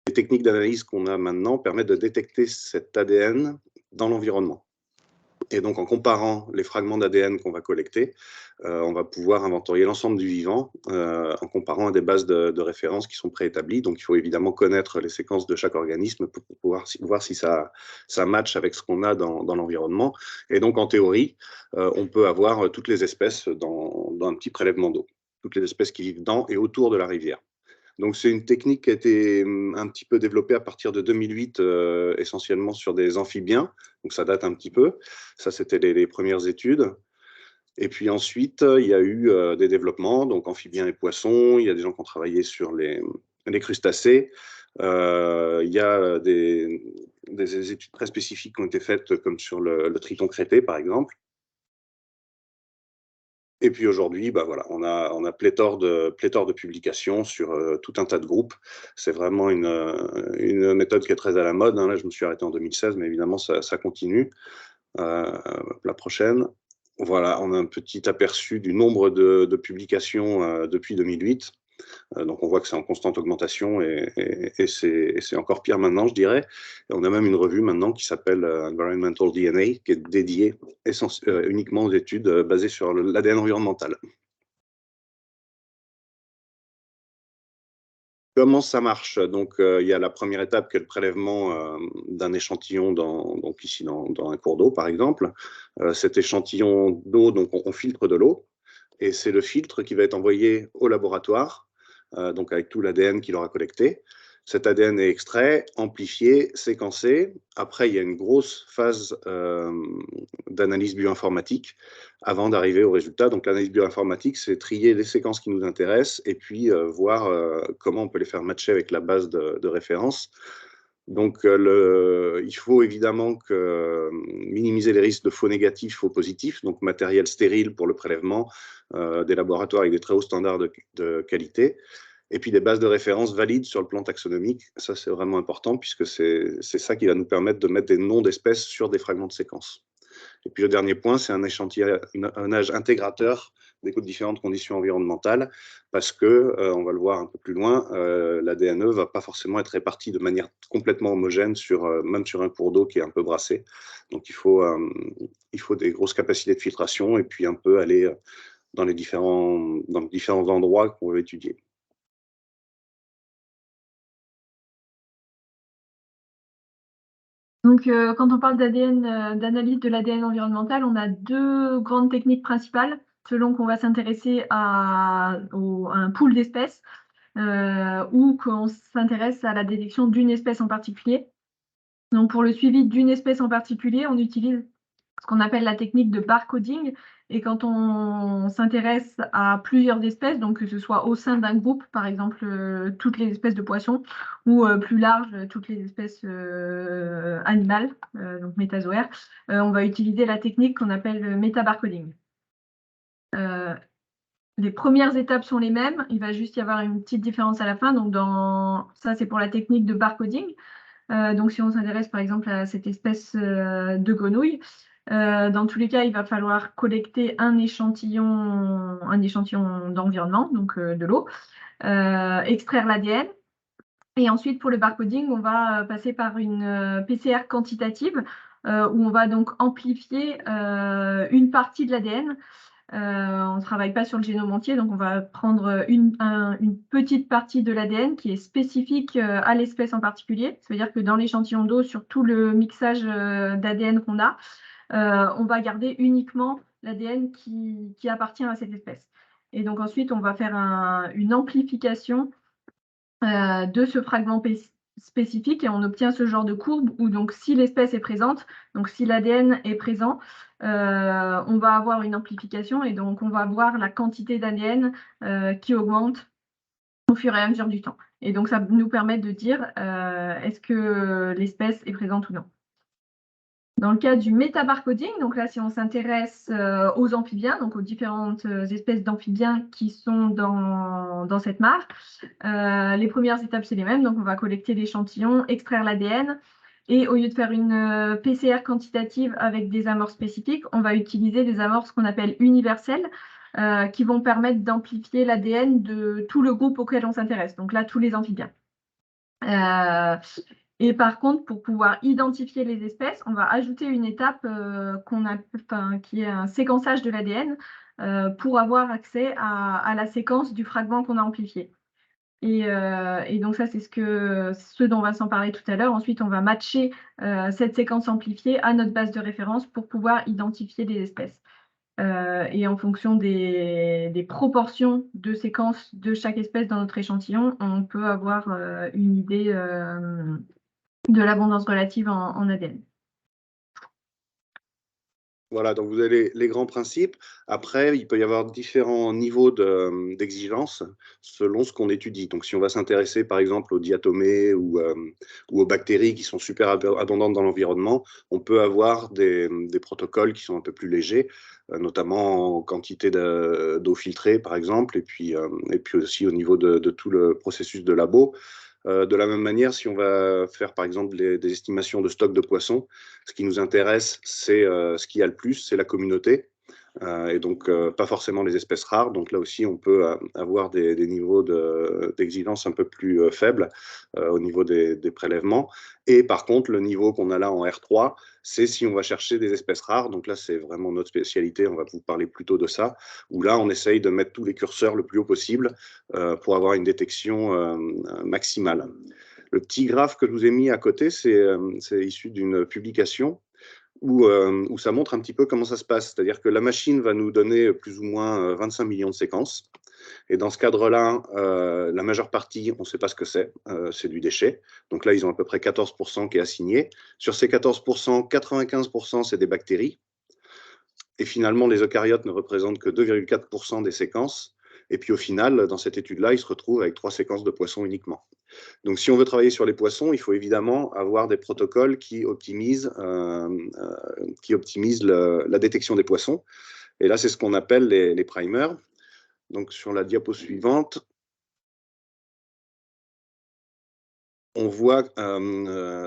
Les techniques d'analyse qu'on a maintenant permettent de détecter cet ADN dans l'environnement. Et donc, en comparant les fragments d'ADN qu'on va collecter, on va pouvoir inventorier l'ensemble du vivant en comparant à des bases de référence qui sont préétablies. Donc, il faut évidemment connaître les séquences de chaque organisme pour pouvoir voir si ça match avec ce qu'on a dans l'environnement. Et donc, en théorie, on peut avoir toutes les espèces dans un petit prélèvement d'eau, toutes les espèces qui vivent dans et autour de la rivière. Donc, c'est une technique qui a été un petit peu développée à partir de 2008, essentiellement sur des amphibiens. Donc, ça date un petit peu. Ça, c'était les premières études. Et puis ensuite, il y a eu des développements, donc amphibiens et poissons. Il y a des gens qui ont travaillé sur les crustacés. Il y a des études très spécifiques qui ont été faites, comme sur le triton crêté, par exemple. Et puis aujourd'hui, bah voilà, on a pléthore de publications sur tout un tas de groupes. C'est vraiment une méthode qui est très à la mode. Hein. Là, je me suis arrêté en 2016, mais évidemment, ça continue. La prochaine. Voilà, on a un petit aperçu du nombre de publications depuis 2008. Donc on voit que c'est en constante augmentation et c'est encore pire maintenant, je dirais. Et on a même une revue maintenant qui s'appelle Environmental DNA, qui est dédiée uniquement aux études basées sur l'ADN environnemental. Comment ça marche? Donc, il y a la première étape qui est le prélèvement d'un échantillon donc ici dans un cours d'eau, par exemple. Cet échantillon d'eau, donc on filtre de l'eau, et c'est le filtre qui va être envoyé au laboratoire, donc avec tout l'ADN qu'il aura collecté. Cet ADN est extrait, amplifié, séquencé. Après, il y a une grosse phase d'analyse bioinformatique avant d'arriver au résultat. Donc, l'analyse bioinformatique, c'est trier les séquences qui nous intéressent et puis voir comment on peut les faire matcher avec la base de référence. Donc, il faut évidemment minimiser les risques de faux négatifs, faux positifs, donc matériel stérile pour le prélèvement, des laboratoires avec des très hauts standards de qualité, et puis des bases de référence valides sur le plan taxonomique. Ça, c'est vraiment important, puisque c'est ça qui va nous permettre de mettre des noms d'espèces sur des fragments de séquences. Et puis le dernier point, c'est un échantillonnage intégrateur des différentes conditions environnementales, parce que, on va le voir un peu plus loin, l'ADN ne va pas forcément être réparti de manière complètement homogène, même sur un cours d'eau qui est un peu brassé. Donc il faut des grosses capacités de filtration et puis un peu aller dans les différents endroits qu'on veut étudier. Donc, quand on parle d'ADN, d'analyse de l'ADN environnemental, on a deux grandes techniques principales, selon qu'on va s'intéresser à un pool d'espèces ou qu'on s'intéresse à la détection d'une espèce en particulier. Donc, pour le suivi d'une espèce en particulier, on utilise ce qu'on appelle la technique de barcoding. Et quand on s'intéresse à plusieurs espèces, donc que ce soit au sein d'un groupe, par exemple toutes les espèces de poissons, ou plus large, toutes les espèces animales, donc métazoaires, on va utiliser la technique qu'on appelle le métabarcoding. Les premières étapes sont les mêmes, il va juste y avoir une petite différence à la fin. Donc ça, c'est pour la technique de barcoding. Donc si on s'intéresse par exemple à cette espèce de grenouille, dans tous les cas, il va falloir collecter un échantillon d'environnement, donc de l'eau, extraire l'ADN. Et ensuite, pour le barcoding, on va passer par une PCR quantitative où on va donc amplifier une partie de l'ADN. On ne travaille pas sur le génome entier, donc on va prendre une petite partie de l'ADN qui est spécifique à l'espèce en particulier. Ça veut dire que dans l'échantillon d'eau, sur tout le mixage d'ADN qu'on a, on va garder uniquement l'ADN qui appartient à cette espèce. Et donc ensuite, on va faire une amplification de ce fragment spécifique et on obtient ce genre de courbe où donc si l'espèce est présente, donc si l'ADN est présent, on va avoir une amplification et donc on va avoir la quantité d'ADN qui augmente au fur et à mesure du temps. Et donc ça nous permet de dire est-ce que l'espèce est présente ou non. Dans le cas du métabarcoding, donc là, si on s'intéresse aux amphibiens, donc aux différentes espèces d'amphibiens qui sont dans cette mare, les premières étapes, c'est les mêmes. Donc, on va collecter l'échantillon, extraire l'ADN, et au lieu de faire une PCR quantitative avec des amorces spécifiques, on va utiliser des amorces qu'on appelle universelles, qui vont permettre d'amplifier l'ADN de tout le groupe auquel on s'intéresse. Donc là, tous les amphibiens. Et par contre, pour pouvoir identifier les espèces, on va ajouter une étape qui est un séquençage de l'ADN pour avoir accès à la séquence du fragment qu'on a amplifié. Et donc ça, c'est ce dont Vincent parlait tout à l'heure. Ensuite, on va matcher cette séquence amplifiée à notre base de référence pour pouvoir identifier des espèces. Et en fonction des proportions de séquences de chaque espèce dans notre échantillon, on peut avoir une idée de l'abondance relative en ADN. Voilà, donc vous avez les grands principes. Après, il peut y avoir différents niveaux d'exigence selon ce qu'on étudie. Donc, si on va s'intéresser, par exemple, aux diatomées ou aux bactéries qui sont super abondantes dans l'environnement, on peut avoir des protocoles qui sont un peu plus légers, notamment en quantité d'eau filtrée, par exemple, et puis aussi au niveau de tout le processus de labo. De la même manière, si on va faire par exemple des estimations de stock de poissons, ce qui nous intéresse, c'est ce qu'il y a le plus, c'est la communauté, et donc pas forcément les espèces rares. Donc là aussi, on peut avoir des niveaux d'exigence un peu plus faibles au niveau des prélèvements. Et par contre, le niveau qu'on a là en R3, c'est si on va chercher des espèces rares. Donc là, c'est vraiment notre spécialité. On va vous parler plutôt de ça, où là, on essaye de mettre tous les curseurs le plus haut possible pour avoir une détection maximale. Le petit graphe que je vous ai mis à côté, c'est issu d'une publication où ça montre un petit peu comment ça se passe. C'est-à-dire que la machine va nous donner plus ou moins 25 millions de séquences. Et dans ce cadre-là, la majeure partie, on ne sait pas ce que c'est du déchet. Donc là, ils ont à peu près 14% qui est assigné. Sur ces 14%, 95%, c'est des bactéries. Et finalement, les eucaryotes ne représentent que 2,4% des séquences. Et puis au final, dans cette étude-là, ils se retrouvent avec 3 séquences de poissons uniquement. Donc, si on veut travailler sur les poissons, il faut évidemment avoir des protocoles qui optimisent la détection des poissons. Et là, c'est ce qu'on appelle les primers. Donc, sur la diapo suivante, on voit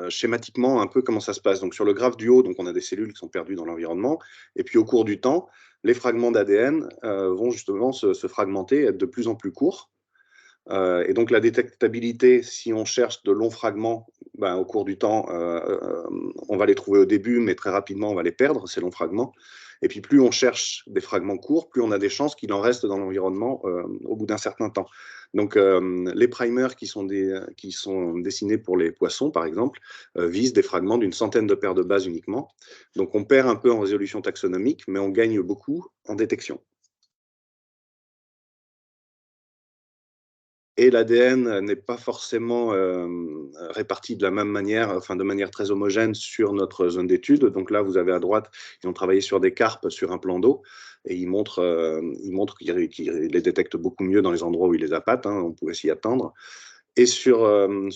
schématiquement un peu comment ça se passe. Donc, sur le graphe du haut, donc, on a des cellules qui sont perdues dans l'environnement. Et puis, au cours du temps, les fragments d'ADN vont justement se fragmenter, être de plus en plus courts. Et donc, la détectabilité, si on cherche de longs fragments, ben, au cours du temps, on va les trouver au début, mais très rapidement, on va les perdre, ces longs fragments. Et puis, plus on cherche des fragments courts, plus on a des chances qu'il en reste dans l'environnement au bout d'un certain temps. Donc, les primers qui sont dessinés pour les poissons, par exemple, visent des fragments d'une centaine de paires de bases uniquement. Donc, on perd un peu en résolution taxonomique, mais on gagne beaucoup en détection. Et l'ADN n'est pas forcément réparti de la même manière, enfin de manière très homogène sur notre zone d'étude. Donc là, vous avez à droite, ils ont travaillé sur des carpes sur un plan d'eau et ils montrent qu'ils les détectent beaucoup mieux dans les endroits où ils les appâtent, hein, on pouvait s'y attendre. Et sur le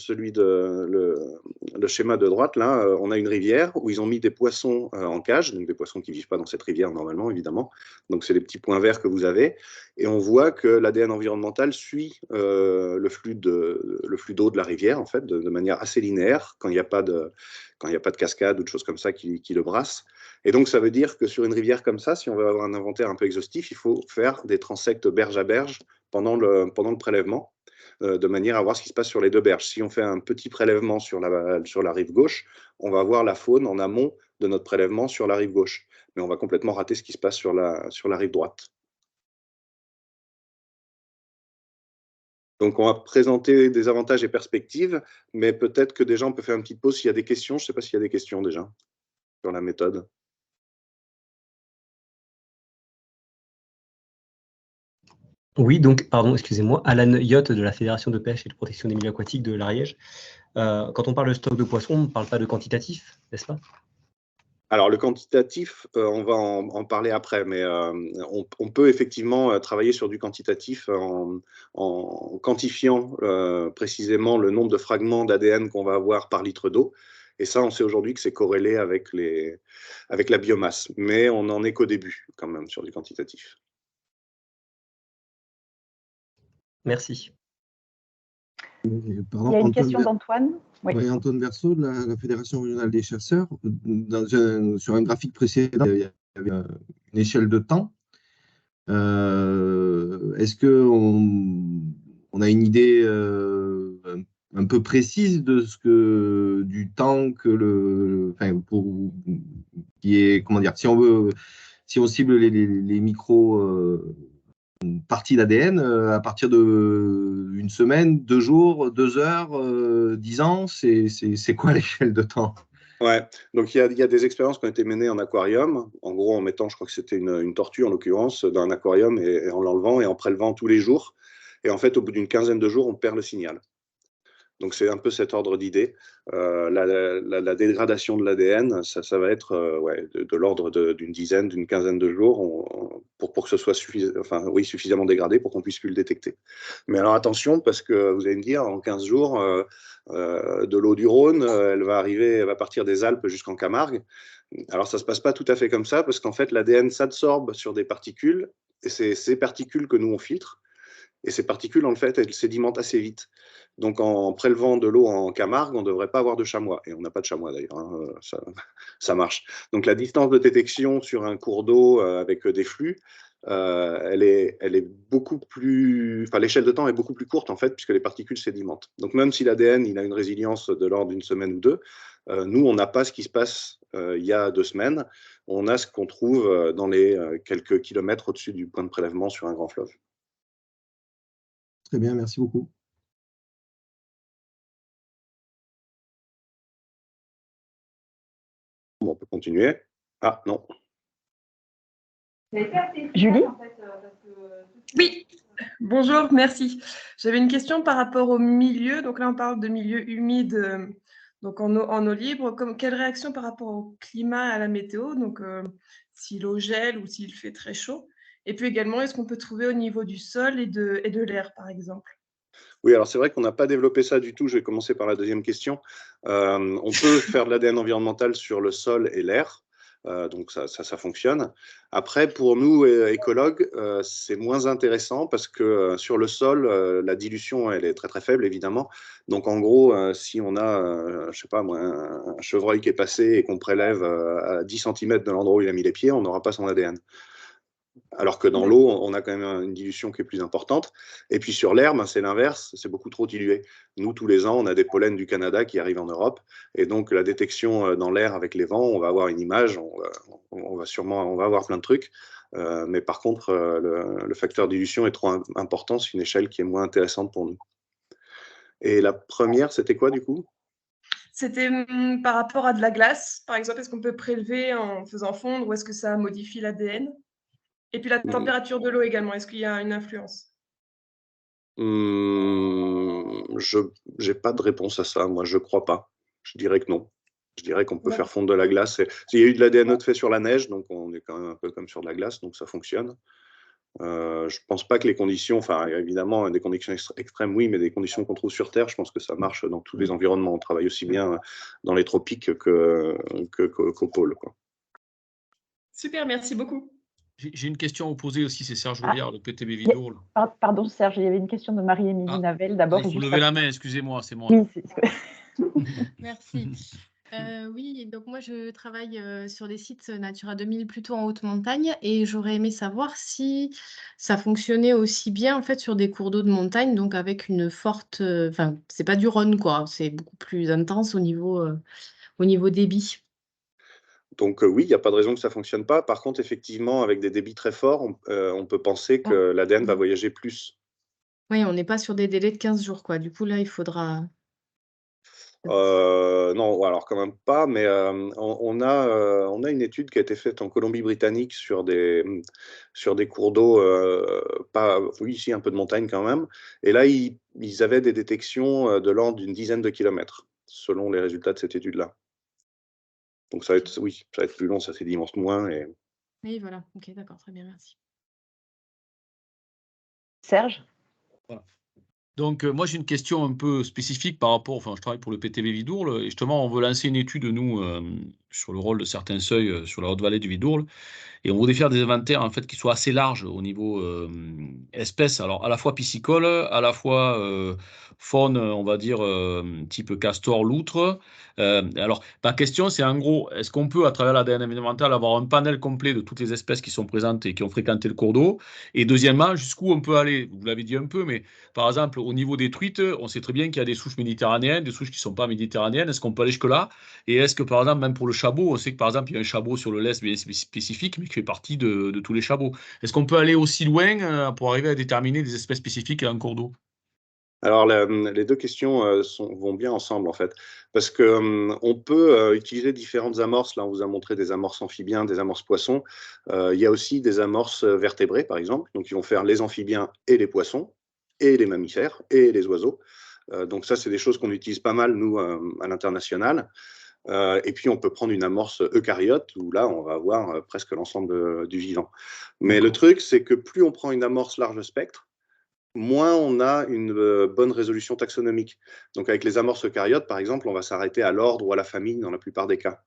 schéma de droite, là, on a une rivière où ils ont mis des poissons en cage, donc des poissons qui ne vivent pas dans cette rivière normalement, évidemment. Donc, c'est les petits points verts que vous avez. Et on voit que l'ADN environnemental suit le flux d'eau de la rivière, en fait, de manière assez linéaire, quand il n'y a pas de cascade ou de choses comme ça qui le brassent. Et donc, ça veut dire que sur une rivière comme ça, si on veut avoir un inventaire un peu exhaustif, il faut faire des transects berge à berge pendant le prélèvement, de manière à voir ce qui se passe sur les deux berges. Si on fait un petit prélèvement sur la rive gauche, on va voir la faune en amont de notre prélèvement sur la rive gauche. Mais on va complètement rater ce qui se passe sur la rive droite. Donc, on va présenter des avantages et perspectives, mais peut-être que déjà, on peut faire une petite pause s'il y a des questions. Je ne sais pas s'il y a des questions déjà sur la méthode. Oui, donc, pardon, excusez-moi, Alan Yott de la Fédération de pêche et de protection des milieux aquatiques de l'Ariège. Quand on parle de stock de poissons, on ne parle pas de quantitatif, n'est-ce pas? Alors, le quantitatif, on va en parler après, mais on peut effectivement travailler sur du quantitatif en quantifiant précisément le nombre de fragments d'ADN qu'on va avoir par litre d'eau. Et ça, on sait aujourd'hui que c'est corrélé avec la biomasse. Mais on n'en est qu'au début, quand même, sur du quantitatif. Merci. Pardon, il y a une question d'Antoine. Oui, Antoine Verseau de la Fédération régionale des chasseurs. Sur un graphique précédent, il y avait une échelle de temps. Est-ce qu'on a une idée un un peu précise du temps que qui est, comment dire, si on cible les micro parties d'ADN à partir de une semaine, 2 jours, 2 heures, 10 ans, c'est quoi l'échelle de temps? Ouais, donc il y a des expériences qui ont été menées en aquarium, en gros en mettant, je crois que c'était une tortue en l'occurrence, dans un aquarium et en l'enlevant et en prélevant tous les jours. Et en fait, au bout d'une quinzaine de jours, on perd le signal. Donc c'est un peu cet ordre d'idée. La dégradation de l'ADN, ça va être de l'ordre d'une dizaine, d'une quinzaine de jours pour que ce soit suffisamment dégradé pour qu'on puisse plus le détecter. Mais alors attention, parce que vous allez me dire, en 15 jours, de l'eau du Rhône, elle va partir des Alpes jusqu'en Camargue. Alors ça ne se passe pas tout à fait comme ça, parce qu'en fait l'ADN s'absorbe sur des particules, et c'est ces particules que nous on filtre. Et ces particules, en fait, elles sédimentent assez vite. Donc, en prélevant de l'eau en Camargue, on ne devrait pas avoir de chamois. Et on n'a pas de chamois, d'ailleurs. Hein, ça marche. Donc, la distance de détection sur un cours d'eau avec des flux, elle est beaucoup plus... Enfin, l'échelle de temps est beaucoup plus courte, en fait, puisque les particules sédimentent. Donc, même si l'ADN, il a une résilience de l'ordre d'une semaine ou deux, nous, on n'a pas ce qui se passe il y a 2 semaines. On a ce qu'on trouve dans les quelques kilomètres au-dessus du point de prélèvement sur un grand fleuve. Très bien, merci beaucoup. Bon, on peut continuer. Ah, non. Julie? Oui, bonjour, merci. J'avais une question par rapport au milieu. Donc là, on parle de milieu humide, donc en eau libre. Quelle réaction par rapport au climat, à la météo? Donc, si l'eau gèle ou s'il fait très chaud. Et puis également, est-ce qu'on peut trouver au niveau du sol et de l'air, par exemple? Oui, alors c'est vrai qu'on n'a pas développé ça du tout. Je vais commencer par la deuxième question. On peut faire de l'ADN environnemental sur le sol et l'air. Donc ça fonctionne. Après, pour nous, écologues, c'est moins intéressant parce que sur le sol, la dilution, elle est très très faible, évidemment. Donc en gros, si on a, je sais pas moi, un chevreuil qui est passé et qu'on prélève à 10 cm de l'endroit où il a mis les pieds, on n'aura pas son ADN. Alors que dans l'eau, on a quand même une dilution qui est plus importante. Et puis sur l'air, c'est l'inverse, c'est beaucoup trop dilué. Nous, tous les ans, on a des pollens du Canada qui arrivent en Europe. Et donc, la détection dans l'air avec les vents, on va avoir une image, on va avoir plein de trucs. Mais par contre, le facteur dilution est trop important, c'est une échelle qui est moins intéressante pour nous. Et la première, c'était quoi du coup? C'était par rapport à de la glace, par exemple. Est-ce qu'on peut prélever en faisant fondre ou est-ce que ça modifie l'ADN? Et puis la température de l'eau également, est-ce qu'il y a une influence? Je n'ai pas de réponse à ça, moi je crois pas. Je dirais que non. Je dirais qu'on peut faire fondre de la glace. Il y a eu de l'ADN fait sur la neige, donc on est quand même un peu comme sur de la glace, donc ça fonctionne. Je ne pense pas que les conditions, enfin évidemment des conditions extrêmes, oui, mais des conditions qu'on trouve sur Terre, je pense que ça marche dans tous les environnements. On travaille aussi bien dans les tropiques qu'au pôle, quoi. Super, merci beaucoup. J'ai une question à vous poser aussi, c'est Serge Rouliard, le PTB Vidourle. Pardon, Serge, il y avait une question de Marie-Émilie Navel d'abord. Il faut lever la main, excusez-moi, c'est moi. Oui, Merci. Oui, donc moi je travaille sur des sites Natura 2000 plutôt en haute montagne et j'aurais aimé savoir si ça fonctionnait aussi bien en fait sur des cours d'eau de montagne, donc avec une forte, enfin c'est pas du Rhône quoi, c'est beaucoup plus intense au niveau débit. Donc oui, il n'y a pas de raison que ça ne fonctionne pas. Par contre, effectivement, avec des débits très forts, on peut penser que l'ADN va voyager plus. Oui, on n'est pas sur des délais de 15 jours quoi. Du coup là, il faudra. Non, alors quand même pas, mais on a une étude qui a été faite en Colombie-Britannique sur des cours d'eau, oui, ici un peu de montagne quand même. Et là, ils avaient des détections de l'ordre d'une dizaine de kilomètres, selon les résultats de cette étude-là. Donc ça va être plus long, ça sédimente moins. Et... Oui, voilà. Ok, d'accord, très bien, merci. Serge? Voilà. Donc, moi, j'ai une question un peu spécifique par rapport, enfin, je travaille pour le PTB Vidourle, et justement, on veut lancer une étude, nous, sur le rôle de certains seuils sur la haute vallée du Vidourle. Et on voudrait faire des inventaires en fait, qui soient assez larges au niveau espèces, alors à la fois piscicoles, à la fois faune, on va dire, type castor, loutre. Alors, ma question, c'est en gros, est-ce qu'on peut, à travers l'ADN environnemental, avoir un panel complet de toutes les espèces qui sont présentes et qui ont fréquenté le cours d'eau? Et deuxièmement, jusqu'où on peut aller? Vous l'avez dit un peu, mais par exemple, au niveau des truites, on sait très bien qu'il y a des souches méditerranéennes, des souches qui ne sont pas méditerranéennes. Est-ce qu'on peut aller jusque-là? Et est-ce que, par exemple, même pour le chabot, on sait que, par exemple, il y a un chabot sur le lest bien spécifique, mais qui fait partie de tous les chabots. Est-ce qu'on peut aller aussi loin pour arriver à déterminer des espèces spécifiques à un cours d'eau? Alors, les deux questions vont bien ensemble, en fait, parce qu'on peut utiliser différentes amorces. Là, on vous a montré des amorces amphibiens, des amorces poissons. Il y a aussi des amorces vertébrées, par exemple, donc ils vont faire les amphibiens et les poissons, et les mammifères, et les oiseaux. Donc ça, c'est des choses qu'on utilise pas mal, nous, à l'international. Et puis, on peut prendre une amorce eucaryote, où là, on va avoir presque l'ensemble du vivant. Mais le truc, c'est que plus on prend une amorce large spectre, moins on a une bonne résolution taxonomique. Donc, avec les amorces eucaryotes, par exemple, on va s'arrêter à l'ordre ou à la famille dans la plupart des cas.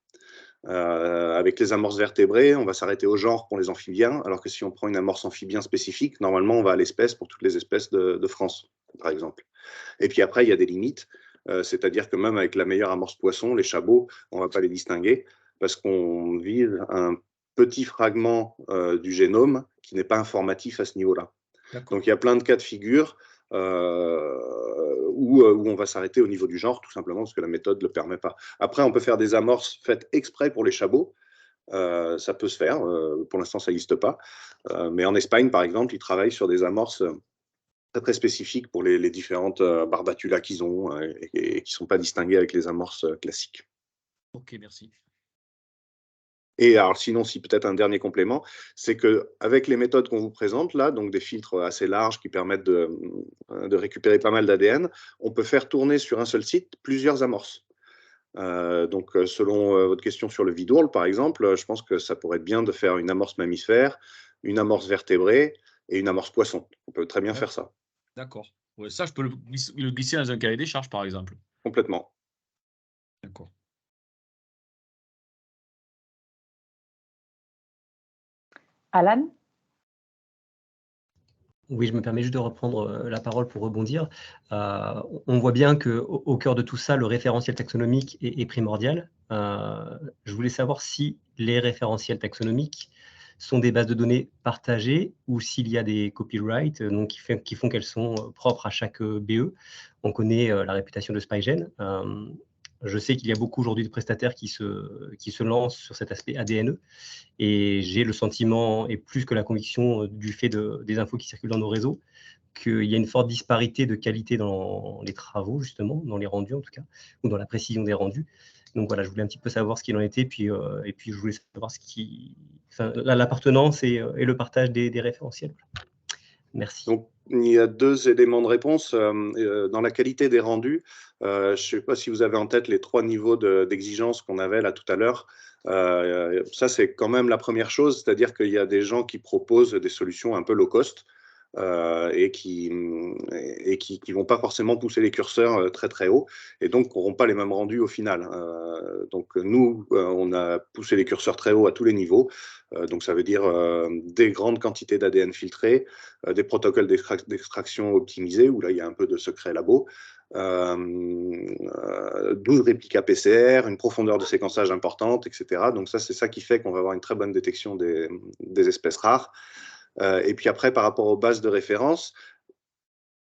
Avec les amorces vertébrées, on va s'arrêter au genre pour les amphibiens, alors que si on prend une amorce amphibien spécifique, normalement, on va à l'espèce pour toutes les espèces de France, par exemple. Et puis après, il y a des limites, c'est-à-dire que même avec la meilleure amorce poisson, les chabots, on ne va pas les distinguer, parce qu'on vise un petit fragment du génome qui n'est pas informatif à ce niveau-là. Donc, il y a plein de cas de figure où on va s'arrêter au niveau du genre, tout simplement parce que la méthode ne le permet pas. Après, on peut faire des amorces faites exprès pour les chabots. Ça peut se faire. Pour l'instant, ça n'existe pas. Mais en Espagne, par exemple, ils travaillent sur des amorces très, très spécifiques pour les différentes barbatulas qu'ils ont et qui ne sont pas distinguées avec les amorces classiques. Ok, merci. Et alors, sinon, si peut-être un dernier complément, c'est qu'avec les méthodes qu'on vous présente là, donc des filtres assez larges qui permettent de récupérer pas mal d'ADN, on peut faire tourner sur un seul site plusieurs amorces. Donc, selon votre question sur le Vidourle, par exemple, je pense que ça pourrait être bien de faire une amorce mammifère, une amorce vertébrée et une amorce poisson. On peut très bien faire ça. D'accord. Ouais, ça, je peux le glisser dans un cahier des charges, par exemple. Complètement. D'accord. Alan? Oui, je me permets juste de reprendre la parole pour rebondir. On voit bien qu'au cœur de tout ça, le référentiel taxonomique est primordial. Je voulais savoir si les référentiels taxonomiques sont des bases de données partagées ou s'il y a des copyrights donc qui font qu'elles sont propres à chaque BE. On connaît la réputation de SpyGen. Je sais qu'il y a beaucoup aujourd'hui de prestataires qui se lancent sur cet aspect ADNE. Et j'ai le sentiment, et plus que la conviction du fait des infos qui circulent dans nos réseaux, qu'il y a une forte disparité de qualité dans les travaux, justement, dans les rendus en tout cas, ou dans la précision des rendus. Donc voilà, je voulais un petit peu savoir ce qu'il en était, et puis je voulais savoir l'appartenance et le partage des référentiels. Merci. Donc, il y a deux éléments de réponse. Dans la qualité des rendus, je ne sais pas si vous avez en tête les 3 niveaux d'exigence qu'on avait là tout à l'heure. Ça, c'est quand même la première chose, c'est-à-dire qu'il y a des gens qui proposent des solutions un peu low cost et qui vont pas forcément pousser les curseurs très très haut et donc n'auront pas les mêmes rendus au final. Donc nous, on a poussé les curseurs très haut à tous les niveaux. Donc ça veut dire des grandes quantités d'ADN filtrés, des protocoles d'extraction optimisés, où là il y a un peu de secret labo, 12 réplicas PCR, une profondeur de séquençage importante, etc. Donc ça, c'est ça qui fait qu'on va avoir une très bonne détection des espèces rares. Et puis après, par rapport aux bases de référence,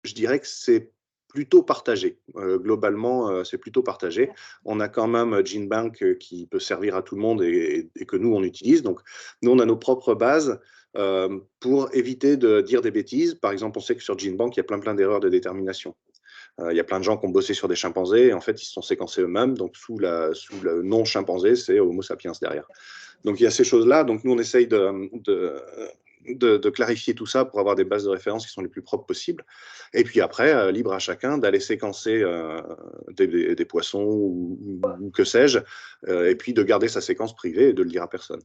je dirais que c'est plutôt partagé. Globalement, c'est plutôt partagé. On a quand même GenBank qui peut servir à tout le monde et que nous, on utilise. Donc, nous, on a nos propres bases pour éviter de dire des bêtises. Par exemple, on sait que sur GenBank, il y a plein d'erreurs de détermination. Il y a plein de gens qui ont bossé sur des chimpanzés et en fait, ils se sont séquencés eux-mêmes. Donc, sous le nom chimpanzé, c'est Homo sapiens derrière. Donc, il y a ces choses-là. Donc, nous, on essaye de clarifier tout ça pour avoir des bases de référence qui sont les plus propres possibles. Et puis après, libre à chacun d'aller séquencer des poissons ou que sais-je, et puis de garder sa séquence privée et de le dire à personne.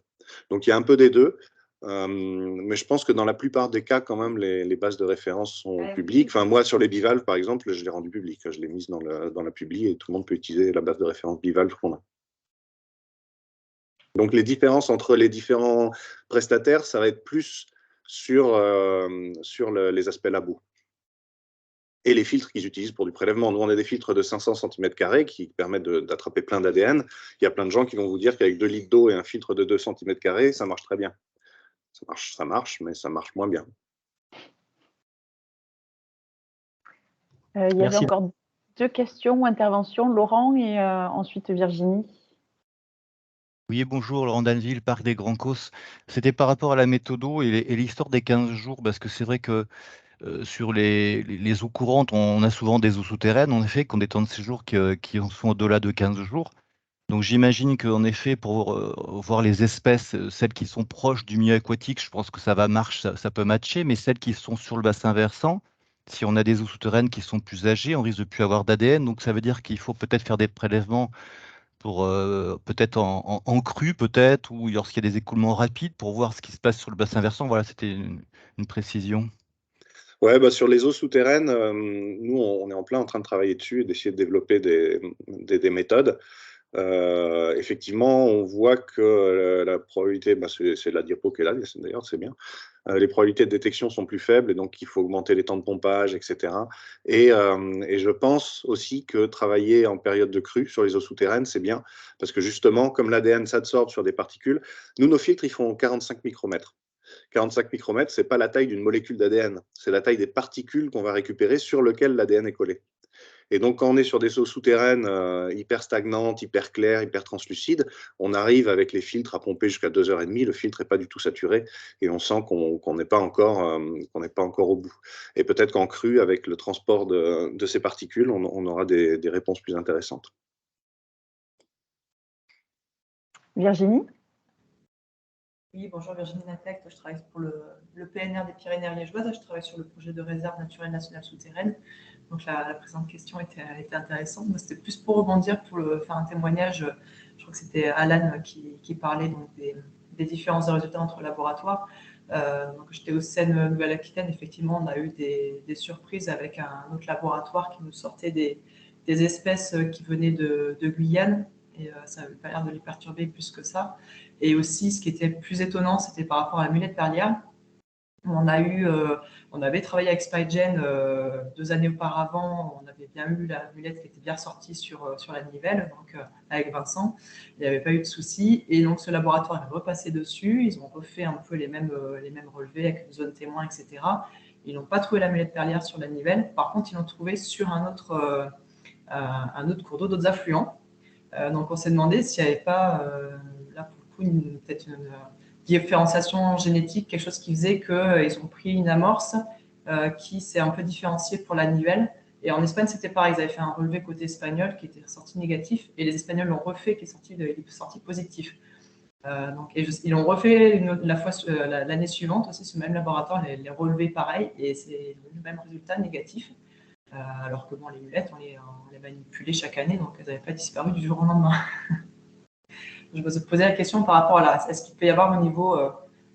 Donc, il y a un peu des deux. Mais je pense que dans la plupart des cas, quand même, les bases de référence sont publiques. Enfin, moi, sur les bivalves, par exemple, je l'ai rendu public. Je l'ai mise dans la publi et tout le monde peut utiliser la base de référence bivalve qu'on a. Donc les différences entre les différents prestataires, ça va être plus sur les aspects labo. Et les filtres qu'ils utilisent pour du prélèvement. Nous, on a des filtres de 500 cm² qui permettent d'attraper plein d'ADN. Il y a plein de gens qui vont vous dire qu'avec 2 litres d'eau et un filtre de 2 cm², ça marche très bien. Ça marche, mais ça marche moins bien. Il y avait encore 2 questions ou interventions. Laurent et ensuite Virginie. Oui, bonjour, Laurent Danville, Parc des Grands Causses. C'était par rapport à la méthodo et l'histoire des 15 jours, parce que c'est vrai que sur les eaux courantes, on a souvent des eaux souterraines, en effet, qui ont des temps de séjour qui en sont au-delà de 15 jours. Donc j'imagine qu'en effet, pour voir les espèces, celles qui sont proches du milieu aquatique, je pense que ça peut matcher, mais celles qui sont sur le bassin versant, si on a des eaux souterraines qui sont plus âgées, on risque de plus avoir d'ADN, donc ça veut dire qu'il faut peut-être faire des prélèvements pour peut-être en crue, peut-être, ou lorsqu'il y a des écoulements rapides, pour voir ce qui se passe sur le bassin versant. Voilà, c'était une précision. Ouais, bah sur les eaux souterraines, nous, on est en plein en train de travailler dessus et d'essayer de développer des méthodes. Effectivement, on voit que la probabilité, bah c'est la diapo qui est là, d'ailleurs, c'est bien. Les probabilités de détection sont plus faibles et donc il faut augmenter les temps de pompage, etc. Et je pense aussi que travailler en période de crue sur les eaux souterraines, c'est bien parce que justement, comme l'ADN s'absorbe sur des particules, nous, nos filtres, ils font 45 micromètres. 45 micromètres, ce n'est pas la taille d'une molécule d'ADN, c'est la taille des particules qu'on va récupérer sur lesquelles l'ADN est collé. Et donc, quand on est sur des eaux souterraines hyper stagnantes, hyper claires, hyper translucides, on arrive avec les filtres à pomper jusqu'à 2h30, le filtre n'est pas du tout saturé et on sent qu'on n'est pas encore au bout. Et peut-être qu'en crue, avec le transport de ces particules, on aura des réponses plus intéressantes. Virginie ? Oui, bonjour, Virginie Natec, je travaille pour le PNR des Pyrénées liégeoises, je travaille sur le projet de réserve naturelle nationale souterraine. Donc la présente question était intéressante. Moi, c'était plus pour rebondir, pour faire un témoignage. Je crois que c'était Alan qui parlait donc, des différences de résultats entre laboratoires. Donc j'étais au CEN Nouvelle-Aquitaine, effectivement, on a eu des surprises avec un autre laboratoire qui nous sortait des espèces qui venaient de Guyane. Et ça n'avait pas l'air de les perturber plus que ça. Et aussi, ce qui était plus étonnant, c'était par rapport à la mulette perlière. On avait travaillé avec SpyGen 2 années auparavant. On avait bien eu la mulette qui était bien sortie sur la nivelle, donc avec Vincent. Il n'y avait pas eu de souci. Et donc, ce laboratoire est repassé dessus. Ils ont refait un peu les mêmes relevés avec une zone témoin, etc. Ils n'ont pas trouvé la mulette perlière sur la nivelle. Par contre, ils l'ont trouvé sur un autre cours d'eau, d'autres affluents. Donc, on s'est demandé s'il n'y avait pas, là pour le coup, peut-être une différenciation génétique, quelque chose qui faisait qu'ils ont pris une amorce qui s'est un peu différenciée pour la nivelle. Et en Espagne, c'était pareil, ils avaient fait un relevé côté espagnol qui était ressorti négatif, et les Espagnols l'ont refait, qui est sorti positif. Ils l'ont refait l'année suivante aussi, ce même laboratoire, les relevés pareil, et c'est le même résultat négatif. Alors que bon, les mulettes, on les manipulait chaque année, donc elles n'avaient pas disparu du jour au lendemain. Je me posais la question par rapport à est-ce qu'il peut y avoir au niveau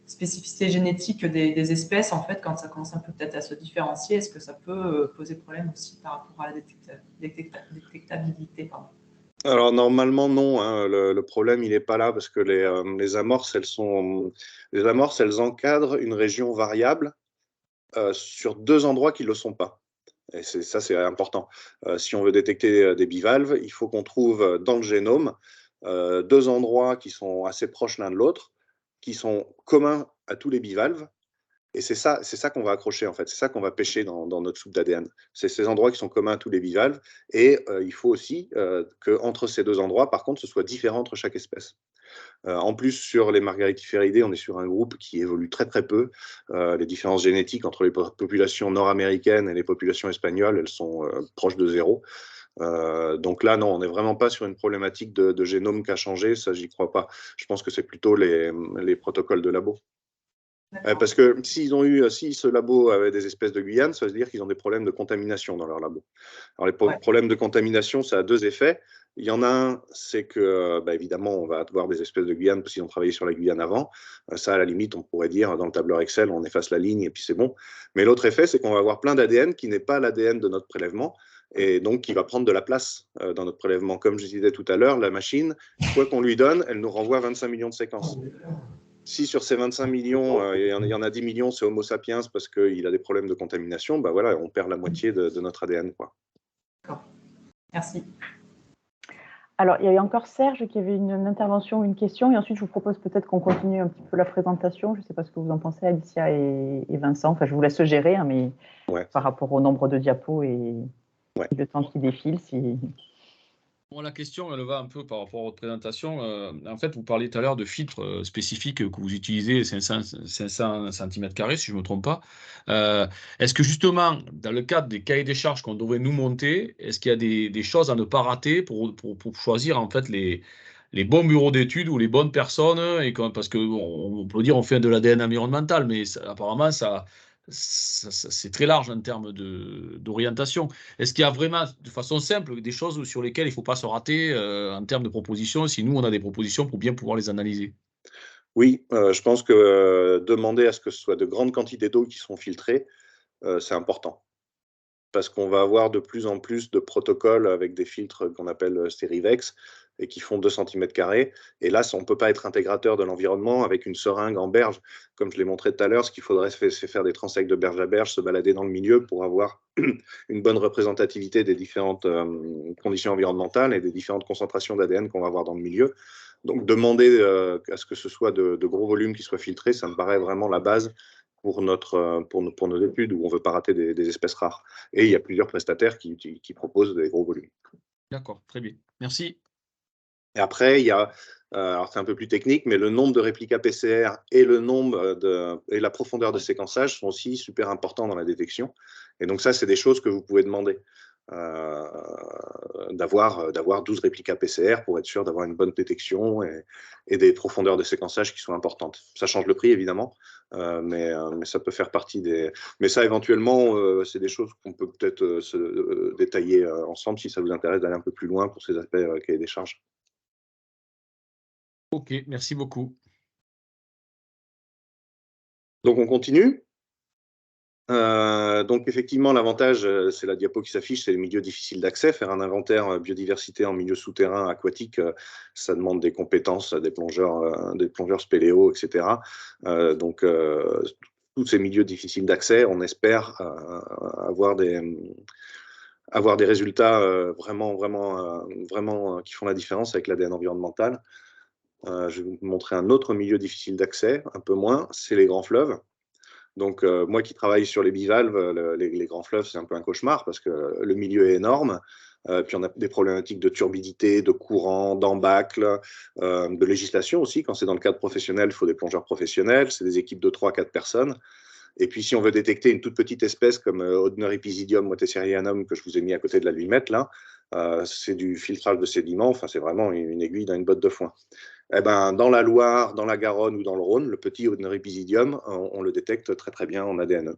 spécificité génétique des espèces, en fait, quand ça commence un peu peut-être à se différencier, est-ce que ça peut poser problème aussi par rapport à la détectabilité, pardon. Alors normalement non, hein. Le problème il n'est pas là parce que les amorces elles encadrent une région variable sur 2 endroits qui ne le sont pas. Et ça, c'est important. Si on veut détecter des bivalves, il faut qu'on trouve dans le génome 2 endroits qui sont assez proches l'un de l'autre, qui sont communs à tous les bivalves. Et c'est ça qu'on va accrocher, en fait. C'est ça qu'on va pêcher dans notre soupe d'ADN. C'est ces endroits qui sont communs à tous les bivalves. Et il faut aussi qu'entre ces 2 endroits, par contre, ce soit différent entre chaque espèce. En plus, sur les Margaritiferidae, on est sur un groupe qui évolue très très peu. Les différences génétiques entre les populations nord-américaines et les populations espagnoles, elles sont proches de 0. Donc là, non, on n'est vraiment pas sur une problématique de génome qui a changé. Ça, j'y crois pas. Je pense que c'est plutôt les protocoles de labo. Parce que si ce labo avait des espèces de Guyane, ça veut dire qu'ils ont des problèmes de contamination dans leur labo. Alors les problèmes de contamination, ça a 2 effets. Il y en a un, c'est que, évidemment, on va avoir des espèces de Guyane parce qu'ils ont travaillé sur la Guyane avant. Ça, à la limite, on pourrait dire, dans le tableur Excel, on efface la ligne et puis c'est bon. Mais l'autre effet, c'est qu'on va avoir plein d'ADN qui n'est pas l'ADN de notre prélèvement. et donc qui va prendre de la place dans notre prélèvement. Comme je disais tout à l'heure, la machine, quoi qu'on lui donne, elle nous renvoie 25 millions de séquences. Si sur ces 25 millions, il y en a 10 millions, c'est Homo sapiens parce qu'il a des problèmes de contamination, bah voilà, on perd la moitié de notre ADN, quoi. D'accord. Merci. Alors, il y avait encore Serge qui avait une intervention ou une question, et ensuite je vous propose peut-être qu'on continue un petit peu la présentation. Je ne sais pas ce que vous en pensez, Alicia et Vincent. Enfin, je vous laisse gérer, hein, mais par rapport au nombre de diapos et le temps qui défile. Bon, la question, elle va un peu par rapport à votre présentation. En fait, vous parliez tout à l'heure de filtres spécifiques que vous utilisez, 500 cm², si je ne me trompe pas. Est-ce que justement, dans le cadre des cahiers des charges qu'on devrait nous monter, est-ce qu'il y a des choses à ne pas rater pour choisir en fait les bons bureaux d'études ou les bonnes personnes parce qu'on peut dire on fait de l'ADN environnemental, mais apparemment, c'est très large en termes d'orientation. Est-ce qu'il y a vraiment, de façon simple, des choses sur lesquelles il ne faut pas se rater en termes de propositions, si nous, on a des propositions pour bien pouvoir les analyser? Oui, je pense que demander à ce que ce soit de grandes quantités d'eau qui sont filtrées, c'est important. Parce qu'on va avoir de plus en plus de protocoles avec des filtres qu'on appelle Sterivex et qui font 2 cm². Et là, on ne peut pas être intégrateur de l'environnement avec une seringue en berge. Comme je l'ai montré tout à l'heure, ce qu'il faudrait, c'est faire des transects de berge à berge, se balader dans le milieu pour avoir une bonne représentativité des différentes conditions environnementales et des différentes concentrations d'ADN qu'on va avoir dans le milieu. Donc, demander à ce que ce soit de gros volumes qui soient filtrés, ça me paraît vraiment la base pour nos études où on ne veut pas rater des espèces rares. Et il y a plusieurs prestataires qui proposent des gros volumes. D'accord, très bien. Merci. Et après, il y a, alors c'est un peu plus technique, mais le nombre de réplicas PCR et et la profondeur de séquençage sont aussi super importants dans la détection. Et donc ça, c'est des choses que vous pouvez demander. D'avoir 12 réplicas PCR pour être sûr d'avoir une bonne détection et des profondeurs de séquençage qui sont importantes. Ça change le prix, évidemment, mais ça peut faire partie des... Mais ça, éventuellement, c'est des choses qu'on peut peut-être se détailler ensemble si ça vous intéresse d'aller un peu plus loin pour ces aspects cahier des charges. Ok, merci beaucoup. Donc, on continue. Donc effectivement, l'avantage, c'est la diapo qui s'affiche, c'est les milieux difficiles d'accès. Faire un inventaire biodiversité en milieu souterrain aquatique, ça demande des compétences, des plongeurs spéléo, etc. Donc tous ces milieux difficiles d'accès, on espère avoir des résultats vraiment qui font la différence avec l'ADN environnemental. Je vais vous montrer un autre milieu difficile d'accès, un peu moins, c'est les grands fleuves. Donc, moi qui travaille sur les bivalves, les grands fleuves, c'est un peu un cauchemar parce que le milieu est énorme. Puis on a des problématiques de turbidité, de courant, d'embâcle, de législation aussi. Quand c'est dans le cadre professionnel, il faut des plongeurs professionnels. C'est des équipes de 3 à 4 personnes. Et puis, si on veut détecter une toute petite espèce comme Hodner-Episidium motesserianum que je vous ai mis à côté de la lumette, là, c'est du filtrage de sédiments. Enfin, c'est vraiment une aiguille dans une botte de foin. Eh ben, dans la Loire, dans la Garonne ou dans le Rhône, le petit Hodner-Episidium, on le détecte très très bien en ADN.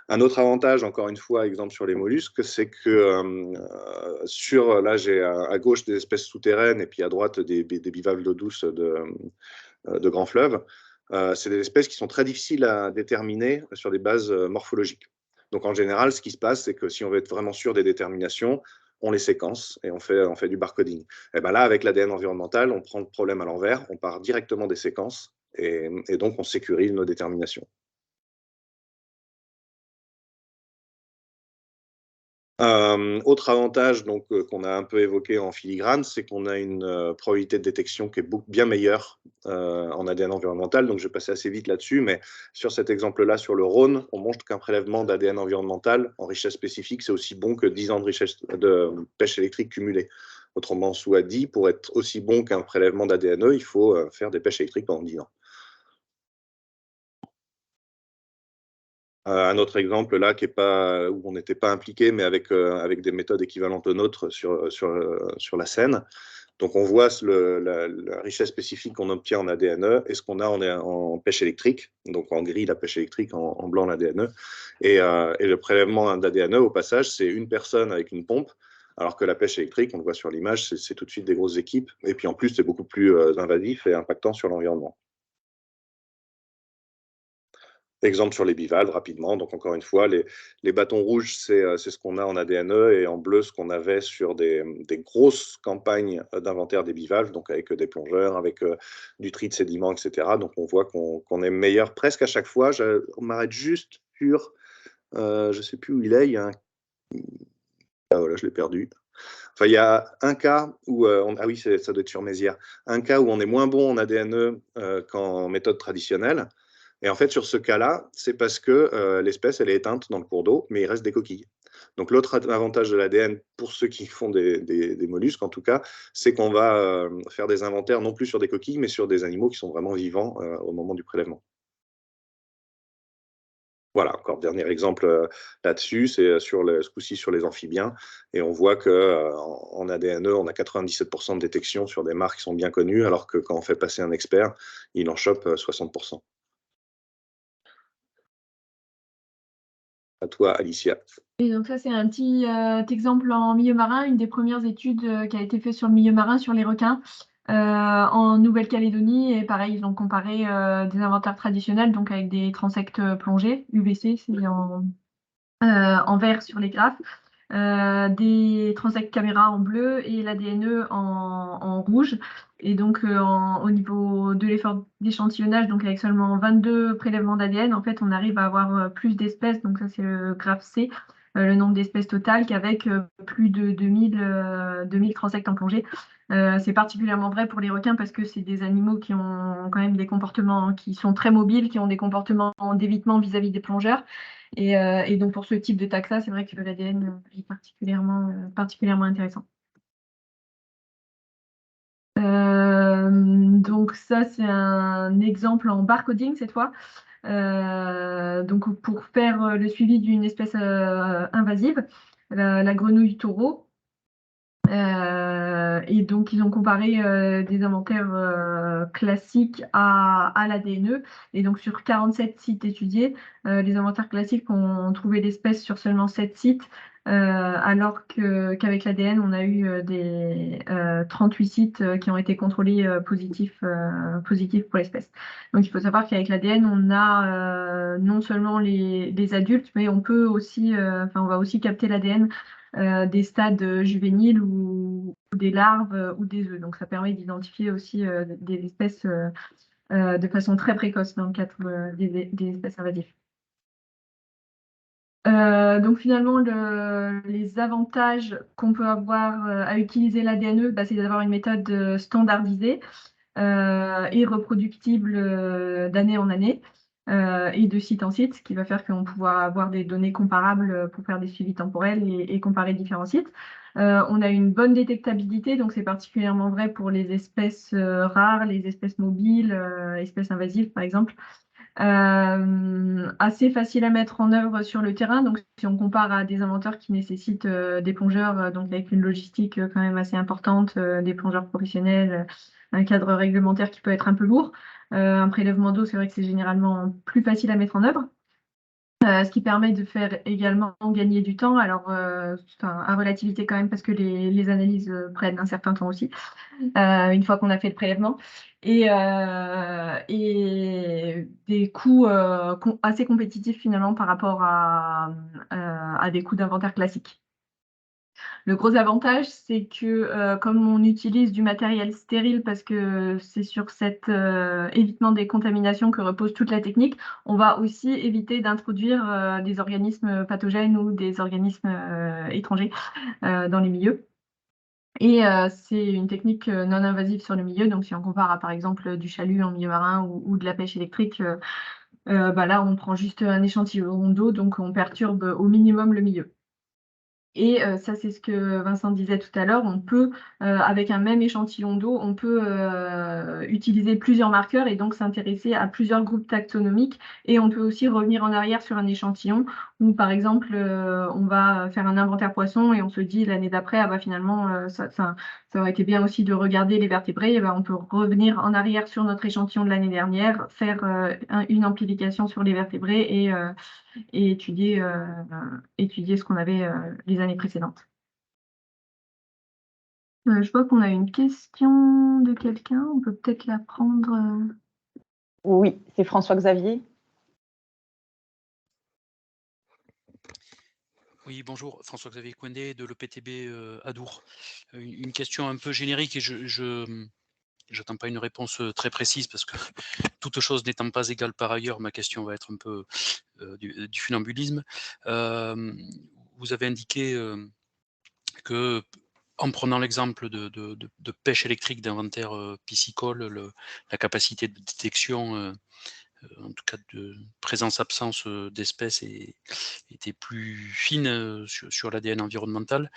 Un autre avantage, encore une fois, exemple sur les mollusques, c'est que là j'ai à gauche des espèces souterraines et puis à droite des bivalves d'eau douce de grands fleuves. C'est des espèces qui sont très difficiles à déterminer sur des bases morphologiques. Donc en général, ce qui se passe, c'est que si on veut être vraiment sûr des déterminations, on les séquence et on fait du barcoding. Et ben là, avec l'ADN environnemental, on prend le problème à l'envers, on part directement des séquences et donc on sécurise nos déterminations. Autre avantage qu'on a un peu évoqué en filigrane, c'est qu'on a une probabilité de détection qui est bien meilleure en ADN environnemental. Donc je vais passer assez vite là-dessus, mais sur cet exemple-là, sur le Rhône, on montre qu'un prélèvement d'ADN environnemental en richesse spécifique, c'est aussi bon que 10 ans de pêche électrique cumulée. Autrement soit dit, pour être aussi bon qu'un prélèvement d'ADNE, il faut faire des pêches électriques pendant 10 ans. Un autre exemple là où on n'était pas impliqué, mais avec des méthodes équivalentes aux nôtres sur la Seine. Donc on voit la richesse spécifique qu'on obtient en ADNE et ce qu'on a en pêche électrique. Donc en gris la pêche électrique, en blanc l'ADNE. Et le prélèvement d'ADNE au passage, c'est une personne avec une pompe, alors que la pêche électrique, on le voit sur l'image, c'est tout de suite des grosses équipes. Et puis en plus, c'est beaucoup plus invasif et impactant sur l'environnement. Exemple sur les bivalves, rapidement. Donc, encore une fois, les bâtons rouges, c'est ce qu'on a en ADNE, et en bleu, ce qu'on avait sur des grosses campagnes d'inventaire des bivalves, donc avec des plongeurs, avec du tri de sédiments, etc. Donc, on voit qu'on est meilleur presque à chaque fois. On m'arrête juste sur, je ne sais plus où il est, il y a un... Ah voilà, je l'ai perdu. Enfin, il y a un cas où, ah oui, ça doit être sur Mézières, un cas où on est moins bon en ADNE qu'en méthode traditionnelle. Et en fait, sur ce cas-là, c'est parce que l'espèce, elle est éteinte dans le cours d'eau, mais il reste des coquilles. Donc, l'autre avantage de l'ADN, pour ceux qui font des mollusques, en tout cas, c'est qu'on va faire des inventaires non plus sur des coquilles, mais sur des animaux qui sont vraiment vivants au moment du prélèvement. Voilà, encore dernier exemple là-dessus, c'est ce coup-ci sur les amphibiens. Et on voit qu'en ADNE, on a 97% de détection sur des marques qui sont bien connues, alors que quand on fait passer un expert, il en chope 60%. À toi, Alicia. Et donc ça, c'est un petit exemple en milieu marin, une des premières études qui a été faite sur le milieu marin, sur les requins, en Nouvelle-Calédonie. Et pareil, ils ont comparé des inventaires traditionnels, donc avec des transects plongés, UVC, c'est en vert sur les graphes, des transects caméra en bleu et l'ADNE en rouge. Et donc, au niveau de l'effort d'échantillonnage, donc avec seulement 22 prélèvements d'ADN, en fait, on arrive à avoir plus d'espèces. Donc, ça, c'est le graphe C, le nombre d'espèces totales, qu'avec plus de 2000 transects en plongée. C'est particulièrement vrai pour les requins parce que c'est des animaux qui ont quand même des comportements qui sont très mobiles, qui ont des comportements d'évitement vis-à-vis des plongeurs. Et donc, pour ce type de taxa, c'est vrai que l'ADN est particulièrement intéressant. Donc ça, c'est un exemple en barcoding cette fois. Donc pour faire le suivi d'une espèce invasive, la grenouille taureau. Et donc ils ont comparé des inventaires classiques à l'ADNE. Et donc sur 47 sites étudiés, les inventaires classiques ont trouvé l'espèce sur seulement 7 sites. Alors qu'avec l'ADN, on a eu des 38 sites qui ont été contrôlés positifs pour l'espèce. Donc il faut savoir qu'avec l'ADN, on a non seulement les adultes, mais on peut aussi, on va aussi capter l'ADN des stades juvéniles ou des larves ou des œufs. Donc ça permet d'identifier aussi des espèces de façon très précoce dans le cadre des espèces invasives. Donc finalement, les avantages qu'on peut avoir à utiliser l'ADNE, c'est d'avoir une méthode standardisée et reproductible d'année en année et de site en site, ce qui va faire qu'on pourra avoir des données comparables pour faire des suivis temporels et comparer différents sites. On a une bonne détectabilité, donc c'est particulièrement vrai pour les espèces rares, les espèces mobiles, espèces invasives par exemple. Assez facile à mettre en œuvre sur le terrain. Donc, si on compare à des inventaires qui nécessitent des plongeurs, donc avec une logistique quand même assez importante, des plongeurs professionnels, un cadre réglementaire qui peut être un peu lourd, un prélèvement d'eau, c'est vrai que c'est généralement plus facile à mettre en œuvre. Ce qui permet de faire également gagner du temps, alors à relativité quand même parce que les analyses prennent un certain temps aussi, une fois qu'on a fait le prélèvement, et des coûts assez compétitifs finalement par rapport à des coûts d'inventaire classiques. Le gros avantage, c'est que comme on utilise du matériel stérile parce que c'est sur cet évitement des contaminations que repose toute la technique, on va aussi éviter d'introduire des organismes pathogènes ou des organismes étrangers dans les milieux. Et c'est une technique non invasive sur le milieu. Donc, si on compare à, par exemple, du chalut en milieu marin ou de la pêche électrique, là, on prend juste un échantillon d'eau, donc on perturbe au minimum le milieu. Et ça, c'est ce que Vincent disait tout à l'heure, on peut, avec un même échantillon d'eau, on peut utiliser plusieurs marqueurs et donc s'intéresser à plusieurs groupes taxonomiques. Et on peut aussi revenir en arrière sur un échantillon où, par exemple, on va faire un inventaire poisson et on se dit l'année d'après, finalement, ça aurait été bien aussi de regarder les vertébrés. Et on peut revenir en arrière sur notre échantillon de l'année dernière, faire une amplification sur les vertébrés et étudier ce qu'on avait les années précédentes. Je vois qu'on a une question de quelqu'un, on peut peut-être la prendre. Oui, c'est François Xavier. Oui, bonjour, François-Xavier Coindé de l'EPTB Adour. Une question un peu générique et je n'attends pas une réponse très précise parce que toute chose n'étant pas égale par ailleurs, ma question va être un peu du funambulisme. Vous avez indiqué que, en prenant l'exemple de pêche électrique d'inventaire piscicole, la capacité de détection, en tout cas de présence-absence d'espèces était plus fine sur l'ADN environnemental.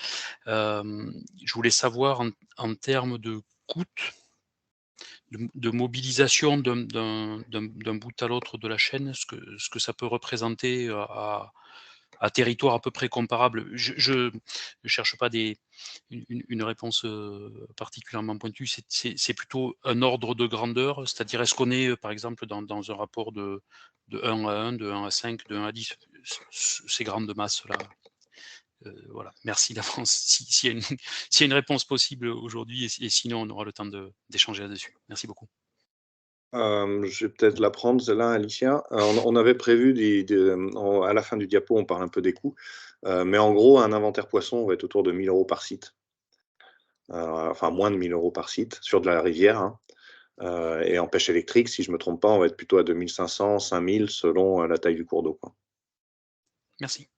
Je voulais savoir en termes de coût, de mobilisation d'un bout à l'autre de la chaîne, ce que ça peut représenter à territoire à peu près comparable. Je ne cherche pas une réponse particulièrement pointue, c'est plutôt un ordre de grandeur, c'est-à-dire est-ce qu'on est par exemple dans un rapport de 1 à 1, de 1 à 5, de 1 à 10, ces grandes masses-là. Voilà, merci d'avance s'il y a une réponse possible aujourd'hui et sinon on aura le temps d'échanger là-dessus. Merci beaucoup. Je vais peut-être la prendre, celle-là, Alicia. On avait prévu, à la fin du diapo, on parle un peu des coûts, mais en gros, un inventaire poisson va être autour de 1 000 € par site. Enfin, moins de 1 000 € par site, sur de la rivière. Hein. Et en pêche électrique, si je ne me trompe pas, on va être plutôt à 2 500, 5 000 selon la taille du cours d'eau. Merci.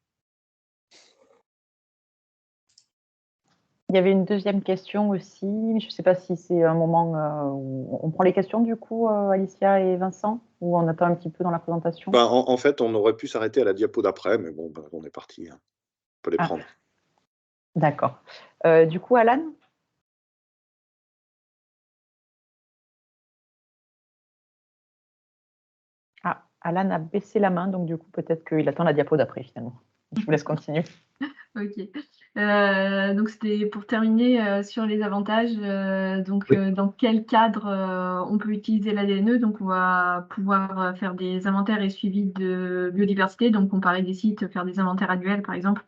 Il y avait une deuxième question aussi, mais je ne sais pas si c'est un moment où on prend les questions du coup, Alicia et Vincent, ou on attend un petit peu dans la présentation. En fait, on aurait pu s'arrêter à la diapo d'après, mais bon, on est parti. Hein. On peut les prendre. D'accord. Du coup, Alan ? Ah, Alan a baissé la main, donc du coup, peut-être qu'il attend la diapo d'après finalement. Je vous laisse continuer. Ok. Donc, c'était pour terminer sur les avantages. Oui. Dans quel cadre on peut utiliser l'ADNE? Donc, on va pouvoir faire des inventaires et suivis de biodiversité. Donc, comparer des sites, faire des inventaires annuels, par exemple,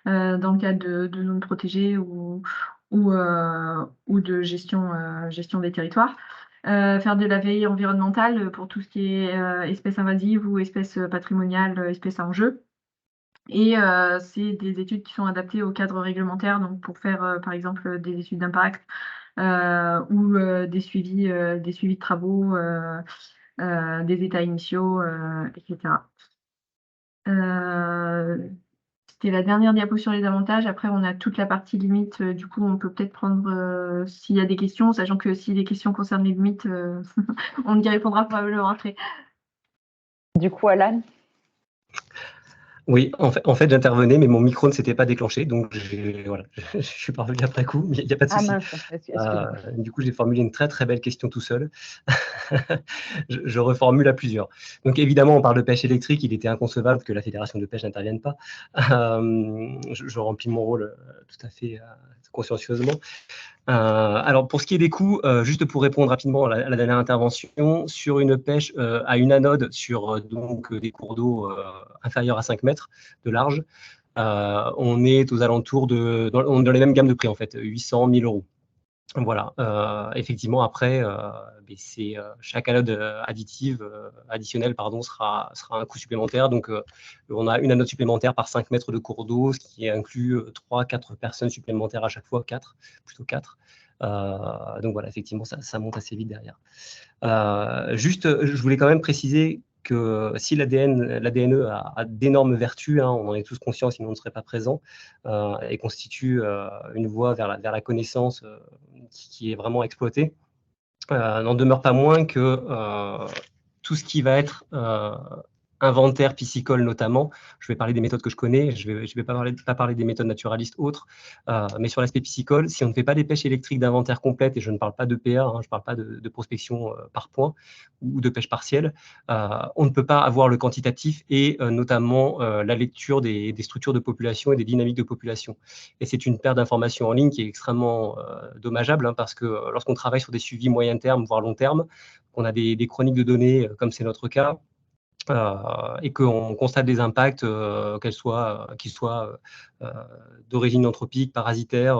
dans le cadre de zones protégées ou de gestion des territoires. Faire de la veille environnementale pour tout ce qui est espèces invasives ou espèces patrimoniales, espèces à enjeu. Et c'est des études qui sont adaptées au cadre réglementaire, donc pour faire par exemple des études d'impact ou des suivis de travaux, des états initiaux, etc. C'était la dernière diapo sur les avantages. Après, on a toute la partie limite. Du coup, on peut peut-être prendre s'il y a des questions, sachant que si les questions concernent les limites, on y répondra probablement après. Du coup, Alan ? Oui, en fait j'intervenais, mais mon micro ne s'était pas déclenché, donc voilà, je suis parvenu après coup, mais il n'y a pas de souci. Du coup, j'ai formulé une très très belle question tout seul. je reformule à plusieurs. Donc évidemment, on parle de pêche électrique, il était inconcevable que la fédération de pêche n'intervienne pas. Je remplis mon rôle tout à fait consciencieusement. Alors pour ce qui est des coûts, juste pour répondre rapidement à la dernière intervention, sur une pêche à une anode sur donc des cours d'eau inférieurs à 5 mètres de large, on est aux alentours dans les mêmes gammes de prix en fait, 800 000 €. Voilà, effectivement après, c'est chaque anode additionnelle sera un coût supplémentaire. Donc on a une anode supplémentaire par 5 mètres de cours d'eau, ce qui inclut 3-4 personnes supplémentaires à chaque fois, plutôt 4. Donc voilà, effectivement, ça monte assez vite derrière. Juste, je voulais quand même préciser que si l'ADNE a d'énormes vertus, hein, on en est tous conscients, sinon on ne serait pas présent, et constitue une voie vers la connaissance qui est vraiment exploitée, n'en demeure pas moins que tout ce qui va être inventaire piscicole notamment, je vais parler des méthodes que je connais, je vais pas parler des méthodes naturalistes autres, mais sur l'aspect piscicole, si on ne fait pas des pêches électriques d'inventaire complète, et je ne parle pas de PA, hein, je ne parle pas de prospection par point ou de pêche partielle, on ne peut pas avoir le quantitatif et notamment la lecture des structures de population et des dynamiques de population. Et c'est une perte d'informations en ligne qui est extrêmement dommageable, hein, parce que lorsqu'on travaille sur des suivis moyen terme, voire long terme, qu'on a des chroniques de données, comme c'est notre cas, et qu'on constate des impacts, qu'ils soient d'origine anthropique, parasitaire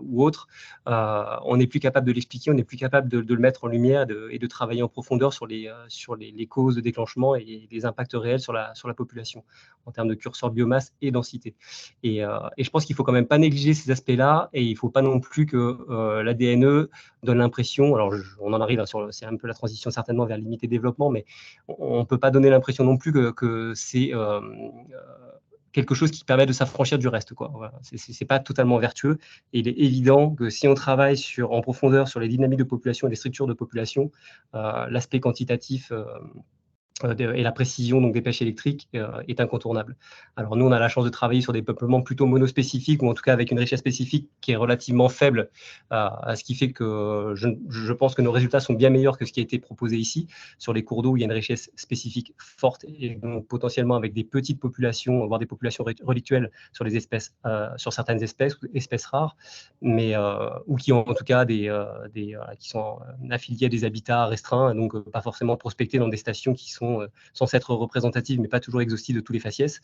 ou autre, on n'est plus capable de l'expliquer, on n'est plus capable de le mettre en lumière et de travailler en profondeur sur les causes de déclenchement et les impacts réels sur la population, en termes de curseur biomasse et densité. Et je pense qu'il ne faut quand même pas négliger ces aspects-là, et il ne faut pas non plus que l'ADNE donne l'impression, alors on en arrive, c'est un peu la transition certainement vers limité développement, mais on ne peut pas donner l'impression non plus que c'est quelque chose qui permet de s'affranchir du reste, quoi. Voilà. C'est pas totalement vertueux, et il est évident que si on travaille en profondeur sur les dynamiques de population et les structures de population, l'aspect quantitatif et la précision donc des pêches électriques est incontournable. Alors nous, on a la chance de travailler sur des peuplements plutôt monospécifiques, ou en tout cas avec une richesse spécifique qui est relativement faible, ce qui fait que je pense que nos résultats sont bien meilleurs que ce qui a été proposé ici. Sur les cours d'eau, où il y a une richesse spécifique forte, et donc potentiellement avec des petites populations, voire des populations relictuelles sur les espèces, sur certaines espèces rares, mais ou qui ont en tout cas qui sont affiliés à des habitats restreints, donc pas forcément prospectés dans des stations qui sont censées être représentatives, mais pas toujours exhaustives de tous les faciès.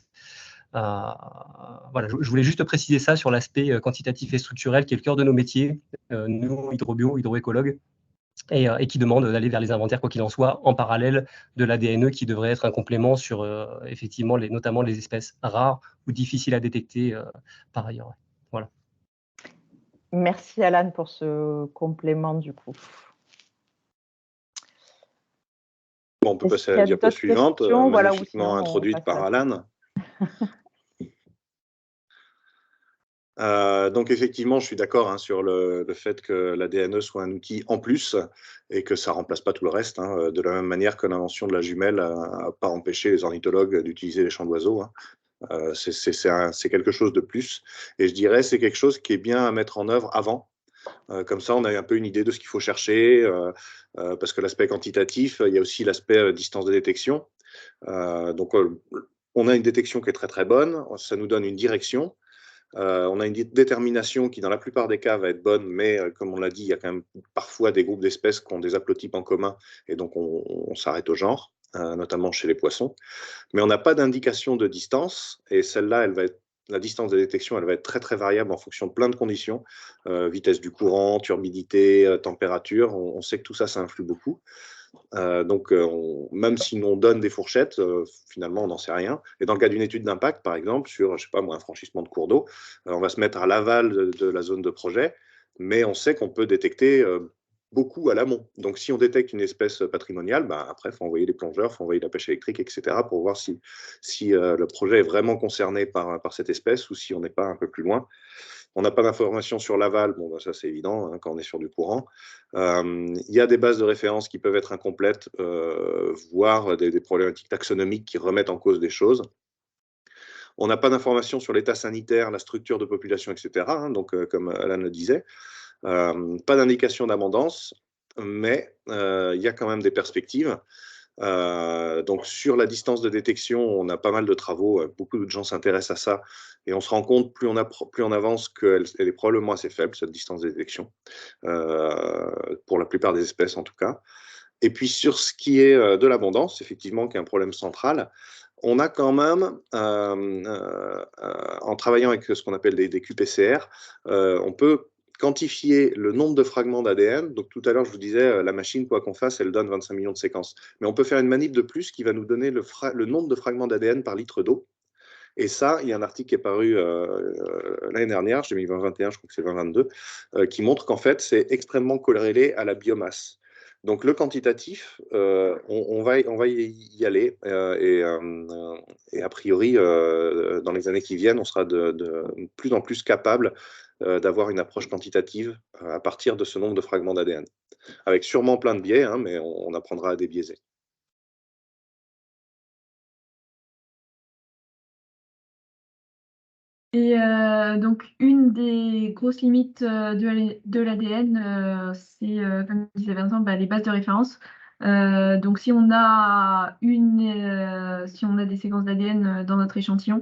Voilà, je voulais juste préciser ça sur l'aspect quantitatif et structurel, qui est le cœur de nos métiers, nous, hydroécologues, et qui demande d'aller vers les inventaires, quoi qu'il en soit, en parallèle de l'ADNE, qui devrait être un complément sur, effectivement, notamment les espèces rares ou difficiles à détecter par ailleurs. Voilà. Merci Alan pour ce complément du coup. Bon, on peut passer à la diapo suivante, magnifiquement introduite par Alan. Donc effectivement, je suis d'accord sur le fait que l'ADNE soit un outil en plus et que ça ne remplace pas tout le reste, de la même manière que l'invention de la jumelle n'a pas empêché les ornithologues d'utiliser les chants d'oiseaux. C'est quelque chose de plus, et je dirais c'est quelque chose qui est bien à mettre en œuvre avant. Comme ça, on a un peu une idée de ce qu'il faut chercher, parce que l'aspect quantitatif, il y a aussi l'aspect distance de détection. Donc, on a une détection qui est très très bonne, ça nous donne une direction. On a une détermination qui, dans la plupart des cas, va être bonne, mais comme on l'a dit, il y a quand même parfois des groupes d'espèces qui ont des haplotypes en commun, et donc on s'arrête au genre, notamment chez les poissons. Mais on n'a pas d'indication de distance, et celle-là, la distance de détection, elle va être très très variable en fonction de plein de conditions, vitesse du courant, turbidité, température. On sait que tout ça, ça influe beaucoup. Donc, même si on donne des fourchettes, finalement, on n'en sait rien. Et dans le cas d'une étude d'impact, par exemple, sur, je sais pas moi, un franchissement de cours d'eau, on va se mettre à l'aval de la zone de projet, mais on sait qu'on peut détecter beaucoup à l'amont. Donc, si on détecte une espèce patrimoniale, après, il faut envoyer des plongeurs, il faut envoyer de la pêche électrique, etc., pour voir si le projet est vraiment concerné par cette espèce, ou si on n'est pas un peu plus loin. On n'a pas d'informations sur l'aval, bon, ça c'est évident quand on est sur du courant. Il y a des bases de référence qui peuvent être incomplètes, voire des problématiques taxonomiques qui remettent en cause des choses. On n'a pas d'informations sur l'état sanitaire, la structure de population, etc., donc comme Alan le disait. Pas d'indication d'abondance, mais il y a quand même des perspectives. Donc sur la distance de détection, on a pas mal de travaux, beaucoup de gens s'intéressent à ça, et on se rend compte plus on avance qu'elle est probablement assez faible, cette distance de détection, pour la plupart des espèces en tout cas. Et puis sur ce qui est de l'abondance, effectivement, qui est un problème central, on a quand même, en travaillant avec ce qu'on appelle des QPCR, on peut quantifier le nombre de fragments d'ADN. Donc tout à l'heure, je vous disais, la machine, quoi qu'on fasse, elle donne 25 millions de séquences. Mais on peut faire une manip de plus qui va nous donner le nombre de fragments d'ADN par litre d'eau. Et ça, il y a un article qui est paru l'année dernière, 2021, je crois que c'est 2022, qui montre qu'en fait, c'est extrêmement corrélé à la biomasse. Donc le quantitatif, on va y aller, et a priori, dans les années qui viennent, on sera de plus en plus capable d'avoir une approche quantitative à partir de ce nombre de fragments d'ADN, avec sûrement plein de biais, mais on apprendra à débiaiser. Et donc, une des grosses limites de l'ADN, c'est, comme disait Vincent, les bases de référence. Donc, si on a des séquences d'ADN dans notre échantillon,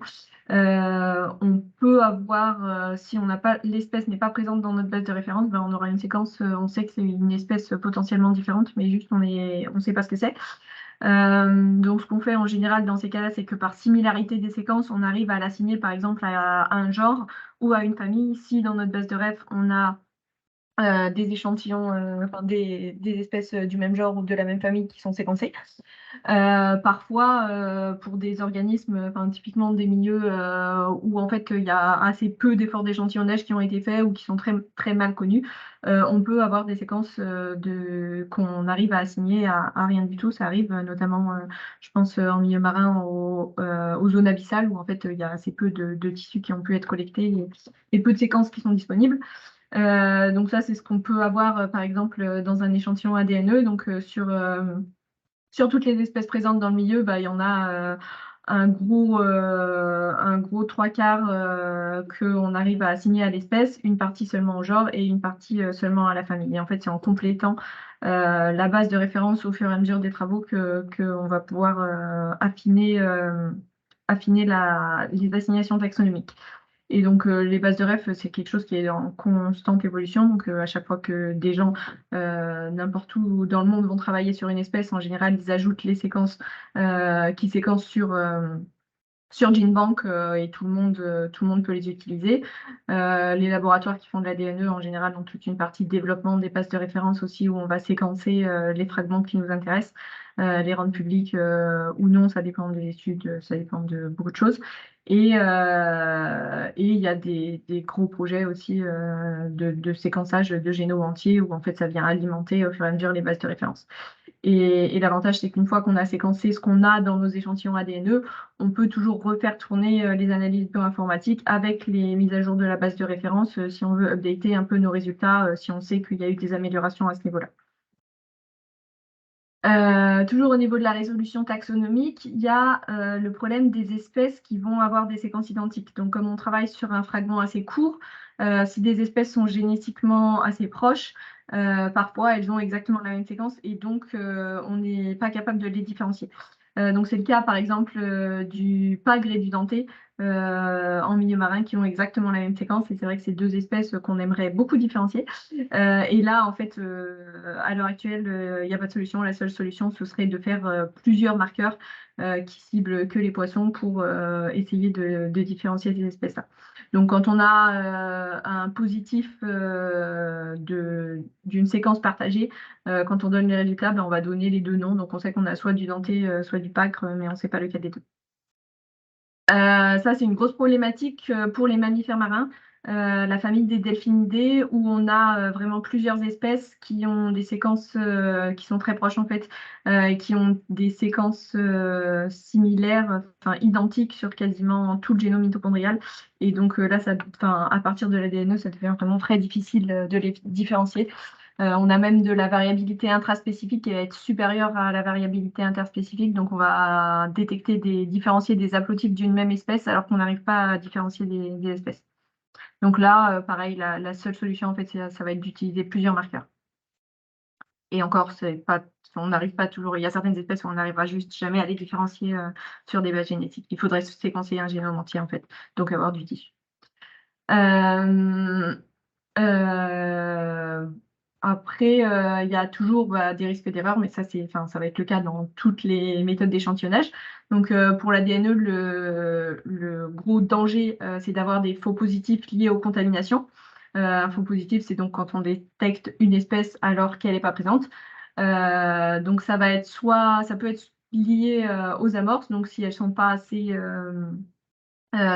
on peut avoir, si l'espèce n'est pas présente dans notre base de référence, on aura une séquence, on sait que c'est une espèce potentiellement différente, mais juste on ne sait pas ce que c'est. Donc, ce qu'on fait en général dans ces cas-là, c'est que par similarité des séquences, on arrive à l'assigner par exemple à un genre ou à une famille. Si dans notre base de ref, on a des échantillons, enfin des espèces du même genre ou de la même famille qui sont séquencées. Parfois, pour des organismes, typiquement des milieux où en fait il y a assez peu d'efforts d'échantillonnage qui ont été faits ou qui sont très, très mal connus, on peut avoir des séquences qu'on arrive à assigner à rien du tout. Ça arrive notamment, je pense, en milieu marin, aux zones abyssales où en fait il y a assez peu de tissus qui ont pu être collectés et peu de séquences qui sont disponibles. Donc ça, c'est ce qu'on peut avoir, par exemple, dans un échantillon ADNE. Donc sur toutes les espèces présentes dans le milieu, il y en a un gros 3/4 qu'on arrive à assigner à l'espèce, une partie seulement au genre et une partie seulement à la famille. Et en fait, c'est en complétant la base de référence au fur et à mesure des travaux qu'on va pouvoir affiner les assignations taxonomiques. Et donc, les bases de ref, c'est quelque chose qui est en constante évolution. Donc, à chaque fois que des gens, n'importe où dans le monde, vont travailler sur une espèce, en général, ils ajoutent les séquences qui séquencent sur GenBank et tout le monde peut les utiliser. Les laboratoires qui font de l'ADNE, en général, ont toute une partie de développement des bases de référence aussi où on va séquencer les fragments qui nous intéressent, les rendre publics ou non, ça dépend des études, ça dépend de beaucoup de choses. Et il y a des gros projets aussi de séquençage de génomes entiers où en fait ça vient alimenter au fur et à mesure les bases de référence. Et l'avantage, c'est qu'une fois qu'on a séquencé ce qu'on a dans nos échantillons ADNE, on peut toujours refaire tourner les analyses bioinformatiques avec les mises à jour de la base de référence si on veut updater un peu nos résultats, si on sait qu'il y a eu des améliorations à ce niveau-là. Toujours au niveau de la résolution taxonomique, il y a le problème des espèces qui vont avoir des séquences identiques. Donc, comme on travaille sur un fragment assez court, si des espèces sont génétiquement assez proches, parfois elles ont exactement la même séquence et donc on n'est pas capable de les différencier. Donc, c'est le cas par exemple du pagre et du denté en milieu marin qui ont exactement la même séquence. Et c'est vrai que c'est deux espèces qu'on aimerait beaucoup différencier. Et là, en fait, à l'heure actuelle, il n'y a pas de solution. La seule solution, ce serait de faire plusieurs marqueurs qui ciblent que les poissons pour essayer de différencier ces espèces-là. Donc, quand on a un positif d'une séquence partagée, quand on donne les résultats, on va donner les deux noms. Donc, on sait qu'on a soit du denté, soit du pagre, mais on ne sait pas lequel des deux. Ça, c'est une grosse problématique pour les mammifères marins, la famille des delphinidés, où on a vraiment plusieurs espèces qui ont des séquences qui sont très proches en fait, et qui ont des séquences similaires, enfin identiques sur quasiment tout le génome mitochondrial. Et donc là, à partir de l'ADNE, ça devient vraiment très difficile de les différencier. On a même de la variabilité intraspécifique qui va être supérieure à la variabilité interspécifique. Donc, on va différencier des haplotypes d'une même espèce alors qu'on n'arrive pas à différencier des espèces. Donc là, pareil, la seule solution, en fait, ça va être d'utiliser plusieurs marqueurs. Et encore, on n'arrive pas toujours. Il y a certaines espèces où on n'arrivera juste jamais à les différencier sur des bases génétiques. Il faudrait séquencer un génome entier, en fait, donc avoir du tissu. Après, il y a toujours des risques d'erreur, mais ça va être le cas dans toutes les méthodes d'échantillonnage. Donc, pour l'ADNE, le gros danger, c'est d'avoir des faux positifs liés aux contaminations. Un faux positif, c'est donc quand on détecte une espèce alors qu'elle n'est pas présente. Donc, ça peut être lié aux amorces, donc si elles ne sont pas assez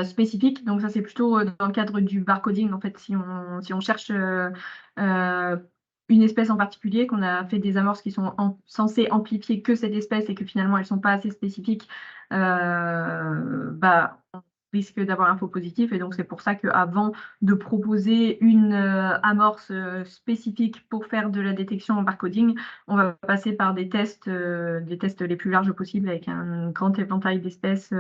spécifiques. Donc, ça, c'est plutôt dans le cadre du barcoding. En fait, si on cherche une espèce en particulier, qu'on a fait des amorces qui sont censées amplifier que cette espèce et que finalement elles ne sont pas assez spécifiques, on risque d'avoir un faux positif. Et donc c'est pour ça qu'avant de proposer une amorce spécifique pour faire de la détection en barcoding, on va passer par des tests les plus larges possibles avec un grand éventail d'espèces.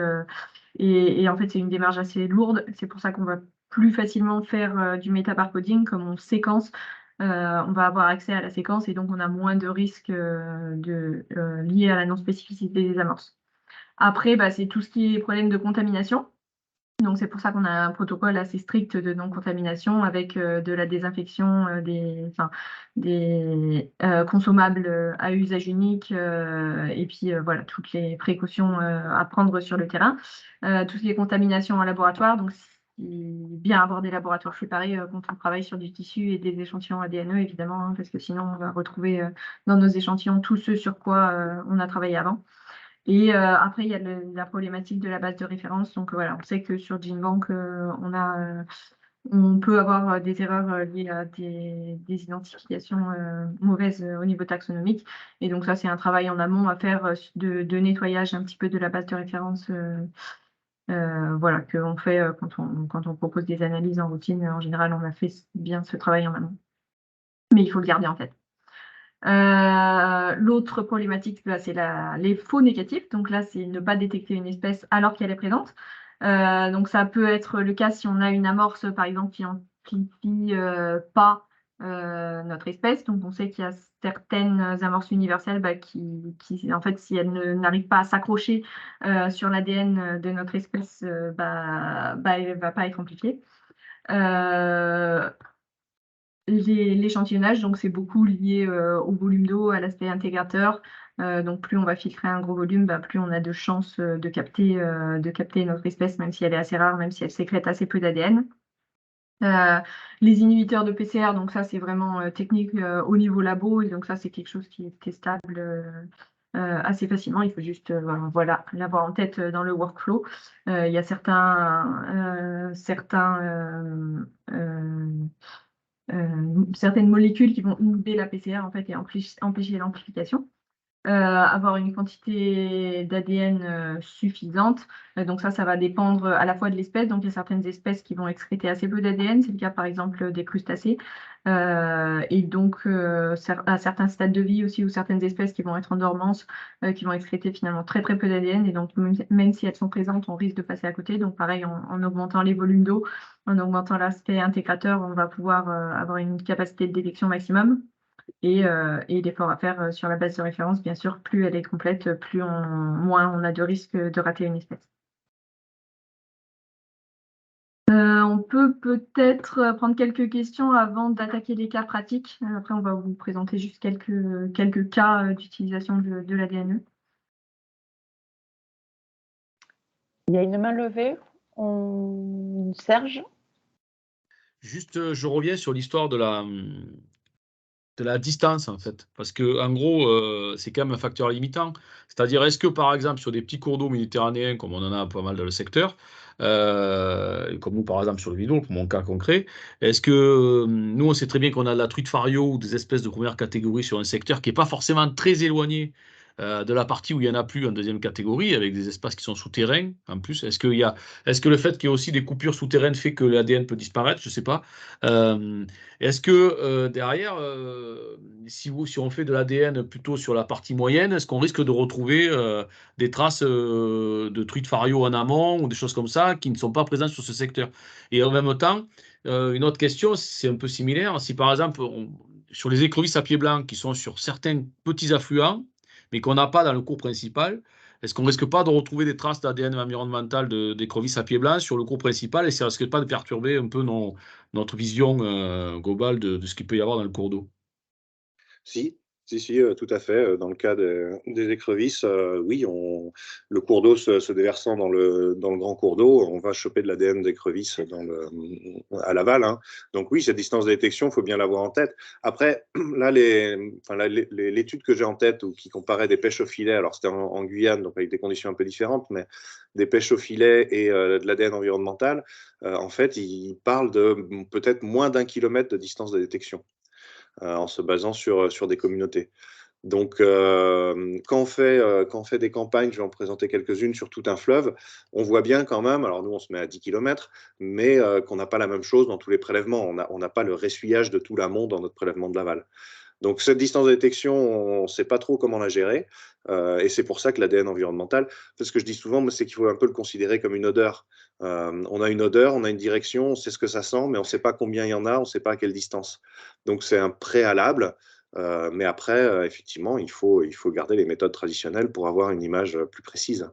Et en fait, c'est une démarche assez lourde. C'est pour ça qu'on va plus facilement faire du métabarcoding, comme on séquence. On va avoir accès à la séquence et donc on a moins de risques liés à la non-spécificité des amorces. Après, c'est tout ce qui est problème de contamination. Donc, c'est pour ça qu'on a un protocole assez strict de non-contamination avec de la désinfection des consommables à usage unique et puis voilà, toutes les précautions à prendre sur le terrain. Tout ce qui est contamination en laboratoire, donc bien avoir des laboratoires séparés quand on travaille sur du tissu et des échantillons ADNE, évidemment, hein, parce que sinon, on va retrouver dans nos échantillons tout ce sur quoi on a travaillé avant. Et après, il y a la problématique de la base de référence. Donc voilà, on sait que sur GenBank, on peut avoir des erreurs liées à des identifications mauvaises au niveau taxonomique. Et donc ça, c'est un travail en amont à faire de nettoyage un petit peu de la base de référence. Voilà, qu'on fait quand on propose des analyses en routine. En général, on a fait bien ce travail en amont. Mais il faut le garder en tête. L'autre problématique, c'est les faux négatifs. Donc là, c'est ne pas détecter une espèce alors qu'elle est présente. Donc ça peut être le cas si on a une amorce, par exemple, qui n'amplifie pas notre espèce. Donc on sait qu'il y a certaines amorces universelles qui, en fait, si elles n'arrivent pas à s'accrocher sur l'ADN de notre espèce, elle ne va pas être amplifiée. L'échantillonnage, donc c'est beaucoup lié au volume d'eau, à l'aspect intégrateur. Donc plus on va filtrer un gros volume, plus on a de chances de capter notre espèce, même si elle est assez rare, même si elle sécrète assez peu d'ADN. Les inhibiteurs de PCR, donc ça c'est vraiment technique au niveau labo, et donc ça c'est quelque chose qui est testable assez facilement. Il faut juste voilà, l'avoir en tête dans le workflow. Il y a certaines molécules qui vont inhiber la PCR en fait et empêcher l'amplification. Avoir une quantité d'ADN suffisante. Donc ça va dépendre à la fois de l'espèce. Donc il y a certaines espèces qui vont excréter assez peu d'ADN. C'est le cas par exemple des crustacés. Et donc à certains stades de vie aussi, ou certaines espèces qui vont être en dormance, qui vont excréter finalement très très peu d'ADN. Et donc même si elles sont présentes, on risque de passer à côté. Donc pareil, en augmentant les volumes d'eau, en augmentant l'aspect intégrateur, on va pouvoir avoir une capacité de détection maximum. Et l'effort à faire sur la base de référence, bien sûr, plus elle est complète, moins on a de risque de rater une espèce. On peut peut-être prendre quelques questions avant d'attaquer les cas pratiques. Après, on va vous présenter juste quelques cas d'utilisation de l'ADNE. Il y a une main levée. Serge? Juste, je reviens sur l'histoire de la distance, en fait. Parce que, en gros, c'est quand même un facteur limitant. C'est-à-dire, est-ce que, par exemple, sur des petits cours d'eau méditerranéens, comme on en a pas mal dans le secteur, comme nous, par exemple, sur le Vidourle, pour mon cas concret, est-ce que nous, on sait très bien qu'on a de la truite fario ou des espèces de première catégorie sur un secteur qui n'est pas forcément très éloigné de la partie où il n'y en a plus en deuxième catégorie, avec des espaces qui sont souterrains en plus. Est-ce que le fait qu'il y ait aussi des coupures souterraines fait que l'ADN peut disparaître? Je ne sais pas. Est-ce que derrière, si on fait de l'ADN plutôt sur la partie moyenne, est-ce qu'on risque de retrouver des traces de truite fario en amont ou des choses comme ça qui ne sont pas présentes sur ce secteur? Et en même temps, une autre question, c'est un peu similaire. Si par exemple, sur les écrevisses à pied blanc qui sont sur certains petits affluents, mais qu'on n'a pas dans le cours principal, est-ce qu'on ne risque pas de retrouver des traces d'ADN environnemental d'écrevisses à pied blanc sur le cours principal et ça ne risque pas de perturber un peu notre vision globale de ce qu'il peut y avoir dans le cours d'eau? Si, tout à fait. Dans le cas des écrevisses, oui, le cours d'eau se déversant dans le grand cours d'eau, on va choper de l'ADN d'écrevisses à l'aval. Hein. Donc oui, cette distance de détection, il faut bien l'avoir en tête. Après, là, l'étude que j'ai en tête, ou qui comparait des pêches au filet, alors c'était en Guyane, donc avec des conditions un peu différentes, mais des pêches au filet et de l'ADN environnemental, en fait, il parle de peut-être moins d'1 kilomètre de distance de détection. En se basant sur des communautés. Donc, quand on fait des campagnes, je vais en présenter quelques-unes sur tout un fleuve, on voit bien quand même, alors nous on se met à 10 km, mais qu'on n'a pas la même chose dans tous les prélèvements. On n'a pas le ressuyage de tout l'amont dans notre prélèvement de l'aval. Donc cette distance de détection, on ne sait pas trop comment la gérer, et c'est pour ça que l'ADN environnemental, ce que je dis souvent, c'est qu'il faut un peu le considérer comme une odeur. On a une odeur, on a une direction, on sait ce que ça sent, mais on ne sait pas combien il y en a, on ne sait pas à quelle distance. Donc c'est un préalable, mais après, effectivement, il faut garder les méthodes traditionnelles pour avoir une image plus précise.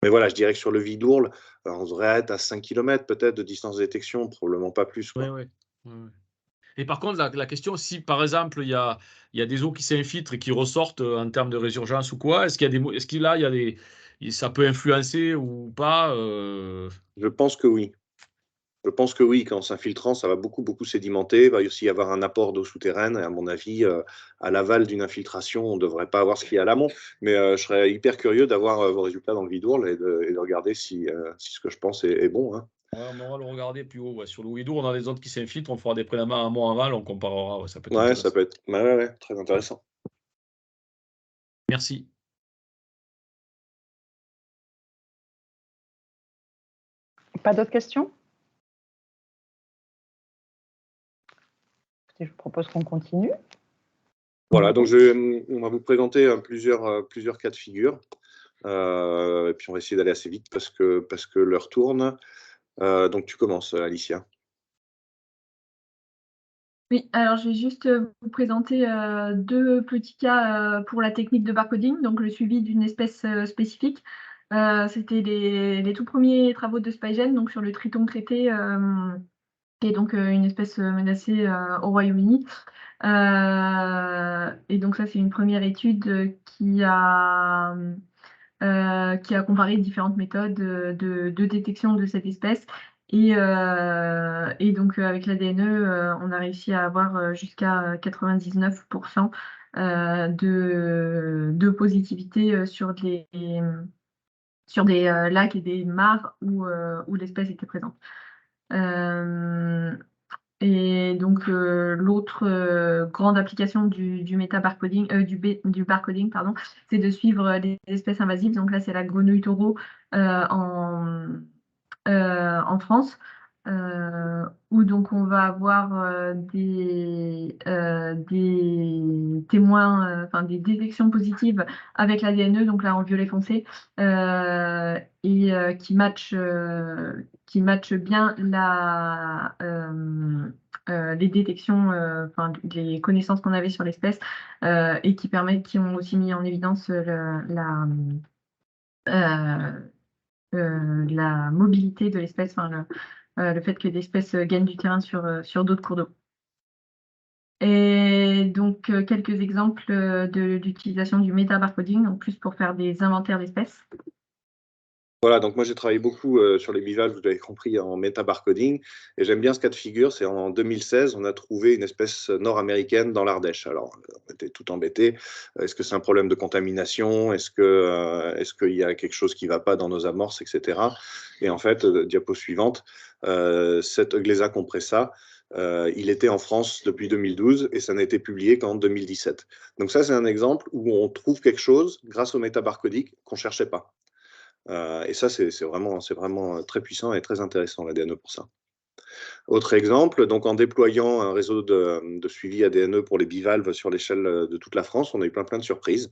Mais voilà, je dirais que sur le Vidourle, on devrait être à 5 km peut-être de distance de détection, probablement pas plus. Oui, oui. Et par contre, la question, si par exemple, il y a des eaux qui s'infiltrent et qui ressortent en termes de résurgence ou quoi, est-ce qu'il là, ça peut influencer ou pas Je pense que oui. Je pense que oui, qu'en s'infiltrant, ça va beaucoup, beaucoup sédimenter. Il va aussi y avoir un apport d'eau souterraine. Et à mon avis, à l'aval d'une infiltration, on ne devrait pas avoir ce qu'il y a à l'amont. Mais je serais hyper curieux d'avoir vos résultats dans le Vidourle et de regarder si ce que je pense est bon. Hein. Ouais, on aura le regarder plus haut. Ouais. Sur le Ouidour, on a des zones qui s'infiltrent, on fera des prélèvements amont aval, on comparera. Ouais, ça peut être Ouais, intéressant. ça peut être ouais, très intéressant. Merci. Pas d'autres questions? Je vous propose qu'on continue. Voilà, donc on va vous présenter plusieurs cas de figure. Et puis on va essayer d'aller assez vite parce que l'heure tourne. Donc tu commences, Alicia. Oui, alors je vais juste vous présenter deux petits cas pour la technique de barcoding, donc le suivi d'une espèce spécifique. C'était les tout premiers travaux de Spygen, donc sur le triton traité, qui est donc une espèce menacée au Royaume-Uni. Et donc ça, c'est une première étude qui a comparé différentes méthodes de détection de cette espèce. Et donc, avec l'ADNE, on a réussi à avoir jusqu'à 99% de positivité sur des lacs et des mares où l'espèce était présente. Et donc, l'autre grande application du métabarcoding, du barcoding, pardon, c'est de suivre des espèces invasives. Donc là, c'est la grenouille taureau en France, où donc on va avoir des témoins, enfin des détections positives avec l'ADNE, donc là en violet foncé, et qui matchent bien les détections, enfin les connaissances qu'on avait sur l'espèce, et qui ont aussi mis en évidence la mobilité de l'espèce, enfin, le fait que l'espèce gagne du terrain sur d'autres cours d'eau. Et donc, quelques exemples d'utilisation du métabarcoding, en plus pour faire des inventaires d'espèces. Voilà, donc moi j'ai travaillé beaucoup sur les bivalves, vous l'avez compris, en métabarcoding, et j'aime bien ce cas de figure, c'est en 2016, on a trouvé une espèce nord-américaine dans l'Ardèche. Alors, on était tout embêtés, est-ce que c'est un problème de contamination, est-ce qu'il y a quelque chose qui ne va pas dans nos amorces, etc. Et en fait, diapo suivante, cet Euglesa compressa, il était en France depuis 2012 et ça n'a été publié qu'en 2017. Donc ça, c'est un exemple où on trouve quelque chose grâce au métabarcodique qu'on ne cherchait pas. Et ça, c'est vraiment très puissant et très intéressant, l'ADNE, pour ça. Autre exemple, donc en déployant un réseau de suivi ADNE pour les bivalves sur l'échelle de toute la France, on a eu plein de surprises.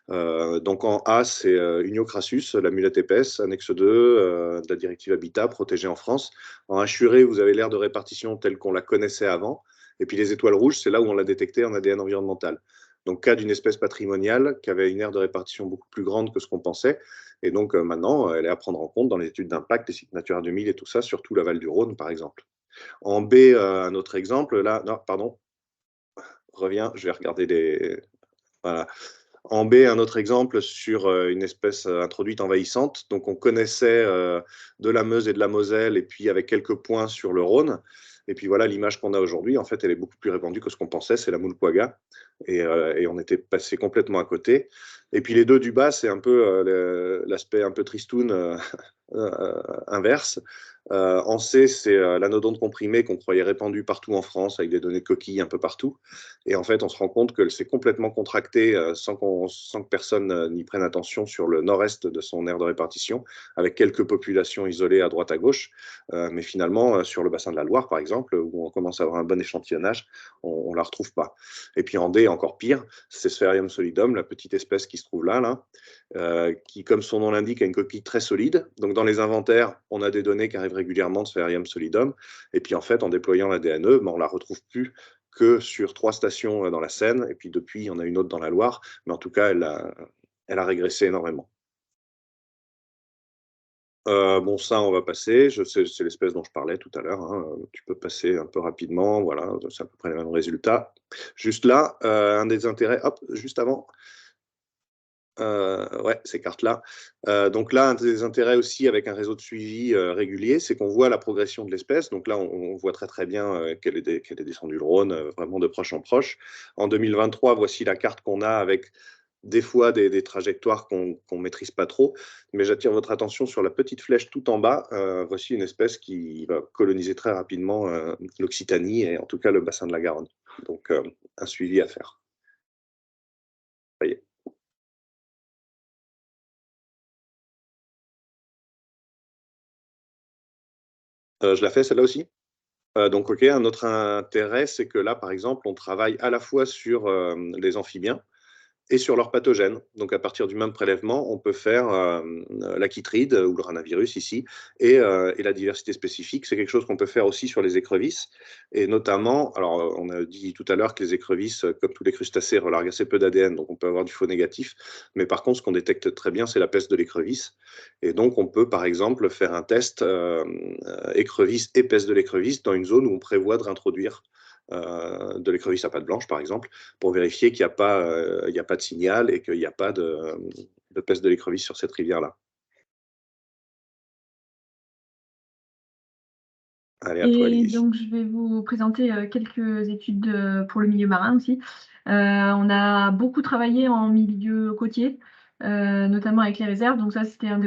Donc en A, c'est Unio crassus, la mulette épaisse, annexe 2 de la directive Habitat, protégée en France. En Hachuré, vous avez l'aire de répartition telle qu'on la connaissait avant. Et puis les étoiles rouges, c'est là où on l'a détecté en ADN environnemental. Donc, cas d'une espèce patrimoniale qui avait une aire de répartition beaucoup plus grande que ce qu'on pensait. Et donc, maintenant, elle est à prendre en compte dans les études d'impact, les sites Natura 2000 et tout ça, surtout l'aval du Rhône, par exemple. En B, un autre exemple, là, non, pardon, reviens, je vais regarder les... Voilà. En B, un autre exemple sur une espèce introduite envahissante. Donc, on connaissait de la Meuse et de la Moselle, et puis avec quelques points sur le Rhône. Et puis voilà, l'image qu'on a aujourd'hui, en fait, elle est beaucoup plus répandue que ce qu'on pensait, c'est la moule quagga. Et on était passé complètement à côté. Et puis les deux du bas, c'est un peu l'aspect un peu tristoun inverse. En C, c'est l'anodonte comprimé qu'on croyait répandu partout en France avec des données de coquilles un peu partout. Et en fait, on se rend compte que c'est complètement contracté sans que personne n'y prenne attention sur le nord-est de son aire de répartition, avec quelques populations isolées à droite à gauche. Mais finalement, sur le bassin de la Loire, par exemple, où on commence à avoir un bon échantillonnage, on ne la retrouve pas. Et puis en D, encore pire, c'est Spherium solidum, la petite espèce qui se trouve là, qui, comme son nom l'indique, a une coquille très solide. Donc dans les inventaires, on a des données qui arrivent régulièrement de Spherium solidum. Et puis en fait, en déployant l'ADNE, on ne la retrouve plus que sur 3 stations dans la Seine. Et puis depuis, il y en a une autre dans la Loire. Mais en tout cas, elle a régressé énormément. Bon, ça, on va passer. C'est l'espèce dont je parlais tout à l'heure. Hein. Tu peux passer un peu rapidement. Voilà, c'est à peu près les mêmes résultats. Juste là, un des intérêts, hop, juste avant. Ouais, ces cartes-là. Donc là, un des intérêts aussi avec un réseau de suivi régulier, c'est qu'on voit la progression de l'espèce. Donc là, on voit très bien qu'elle est descendue le Rhône, vraiment de proche en proche. En 2023, voici la carte qu'on a avec des fois des trajectoires qu'on ne maîtrise pas trop. Mais j'attire votre attention sur la petite flèche tout en bas. Voici une espèce qui va coloniser très rapidement l'Occitanie et en tout cas le bassin de la Garonne. Donc, un suivi à faire. Voyez. Je la fais celle-là aussi. Donc, OK, un autre intérêt, c'est que là, par exemple, on travaille à la fois sur les amphibiens et sur leurs pathogènes. Donc, à partir du même prélèvement, on peut faire la chytride ou le ranavirus ici et la diversité spécifique. C'est quelque chose qu'on peut faire aussi sur les écrevisses. Et notamment, alors on a dit tout à l'heure que les écrevisses, comme tous les crustacés, relarguent assez peu d'ADN, donc on peut avoir du faux négatif. Mais par contre, ce qu'on détecte très bien, c'est la peste de l'écrevisse. Et donc, on peut, par exemple, faire un test écrevisse et peste de l'écrevisse dans une zone où on prévoit de réintroduire de l'écrevisse à pattes blanches, par exemple, pour vérifier qu'il n'y a pas de signal et qu'il n'y a pas de peste de l'écrevisse sur cette rivière-là. Allez, à toi, Alice. Donc, je vais vous présenter quelques études pour le milieu marin aussi. On a beaucoup travaillé en milieu côtier, notamment avec les réserves. Donc ça, c'était une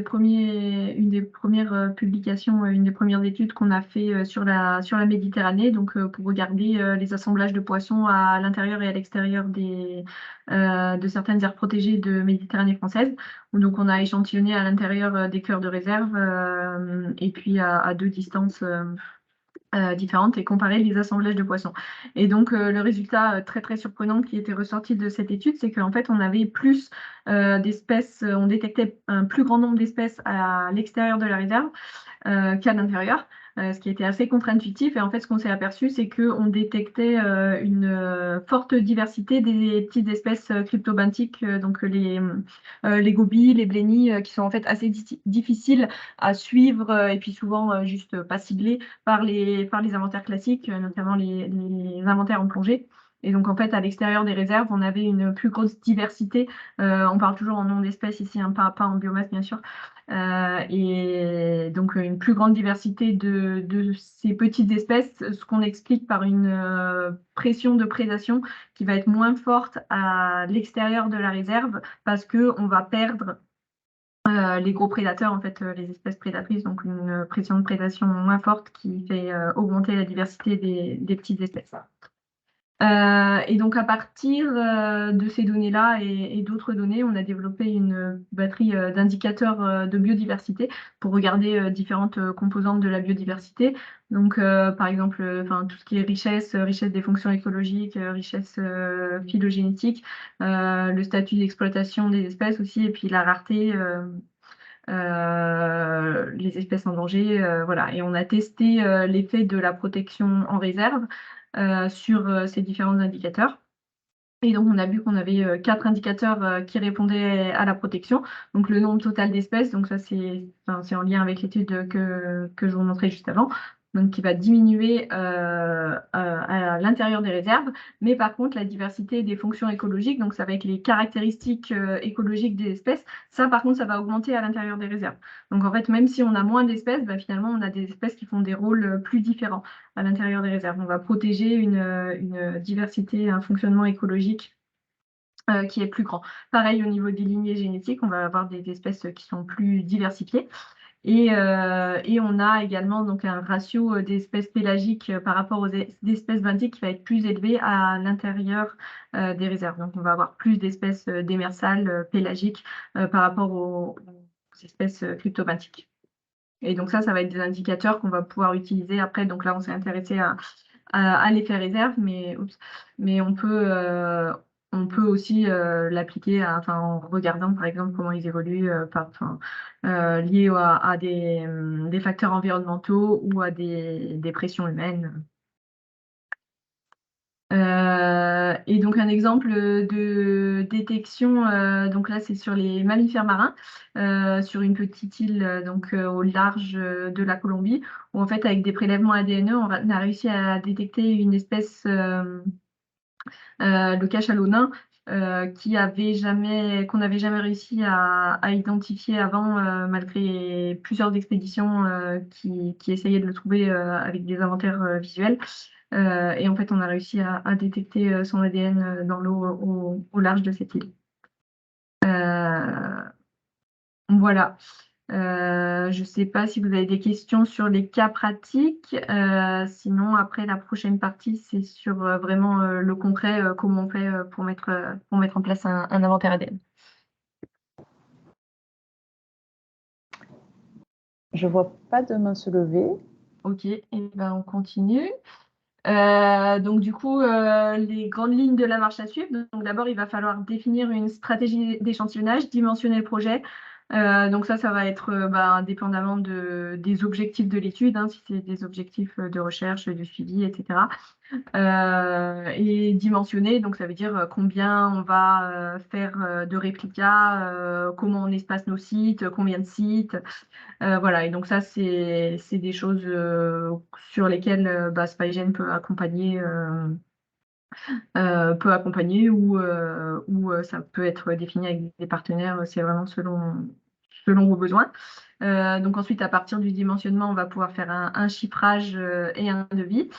des premières publications, une des premières études qu'on a fait sur la Méditerranée, donc pour regarder les assemblages de poissons à l'intérieur et à l'extérieur de certaines aires protégées de Méditerranée française. Donc on a échantillonné à l'intérieur des cœurs de réserve et puis à deux distances différentes et comparer les assemblages de poissons. Et donc, le résultat très, très surprenant qui était ressorti de cette étude, c'est qu'en fait, on avait plus d'espèces, on détectait un plus grand nombre d'espèces à l'extérieur de la réserve qu'à l'intérieur, ce qui était assez contre-intuitif. Et en fait, ce qu'on s'est aperçu, c'est qu'on détectait une forte diversité des petites espèces cryptobenthiques, donc les gobies, les blennies, qui sont en fait assez difficiles à suivre et puis souvent juste pas ciblés par les inventaires classiques, notamment les inventaires en plongée. Et donc, en fait, à l'extérieur des réserves, on avait une plus grosse diversité. On parle toujours en nom d'espèces ici, hein, pas en biomasse, bien sûr. Et donc, une plus grande diversité de ces petites espèces, ce qu'on explique par une pression de prédation qui va être moins forte à l'extérieur de la réserve parce qu'on va perdre les gros prédateurs, en fait, les espèces prédatrices, donc une pression de prédation moins forte qui fait augmenter la diversité des petites espèces. Et donc, à partir de ces données-là et d'autres données, on a développé une batterie d'indicateurs de biodiversité pour regarder différentes composantes de la biodiversité. Donc, par exemple, tout ce qui est richesse des fonctions écologiques, richesse phylogénétique, le statut d'exploitation des espèces aussi, et puis la rareté, les espèces en danger. Voilà. Et on a testé l'effet de la protection en réserve sur ces différents indicateurs. Et donc, on a vu qu'on avait 4 indicateurs qui répondaient à la protection. Donc, le nombre total d'espèces, donc ça, c'est en lien avec l'étude que je vous montrais juste avant, donc qui va diminuer à l'intérieur des réserves. Mais par contre, la diversité des fonctions écologiques, donc ça va être les caractéristiques écologiques des espèces, ça, par contre, ça va augmenter à l'intérieur des réserves. Donc, en fait, même si on a moins d'espèces, finalement, on a des espèces qui font des rôles plus différents à l'intérieur des réserves. On va protéger une diversité, un fonctionnement écologique qui est plus grand. Pareil, au niveau des lignées génétiques, on va avoir des espèces qui sont plus diversifiées. Et on a également donc un ratio d'espèces pélagiques par rapport aux espèces benthiques qui va être plus élevé à l'intérieur des réserves. Donc, on va avoir plus d'espèces démersales pélagiques par rapport aux espèces cryptobenthiques. Et donc ça va être des indicateurs qu'on va pouvoir utiliser après. Donc là, on s'est intéressé à l'effet réserve, mais on peut aussi l'appliquer en regardant, par exemple, comment ils évoluent liés à des facteurs environnementaux ou à des pressions humaines. Et donc un exemple de détection, donc là c'est sur les mammifères marins, sur une petite île donc au large de la Colombie, où en fait avec des prélèvements ADN, on a réussi à détecter une espèce, le cachalot nain, qu'on n'avait jamais réussi à identifier avant, malgré plusieurs expéditions qui essayaient de le trouver avec des inventaires visuels. Et en fait, on a réussi à détecter son ADN dans l'eau au large de cette île. Voilà. Je ne sais pas si vous avez des questions sur les cas pratiques. Sinon, après, la prochaine partie, c'est sur vraiment le concret, comment on fait pour mettre en place un inventaire ADN. Je ne vois pas de main se lever. Ok, et ben on continue. Donc du coup, les grandes lignes de la marche à suivre. Donc d'abord, il va falloir définir une stratégie d'échantillonnage, dimensionner le projet. Donc ça va être dépendamment des objectifs de l'étude, hein, si c'est des objectifs de recherche, de suivi, etc. Et dimensionner, donc ça veut dire combien on va faire de réplicas, comment on espace nos sites, combien de sites. Voilà, et donc ça, c'est des choses sur lesquelles SpyGen peut accompagner ou ça peut être défini avec des partenaires, c'est vraiment selon vos besoins. Donc ensuite, à partir du dimensionnement, on va pouvoir faire un chiffrage et un devis.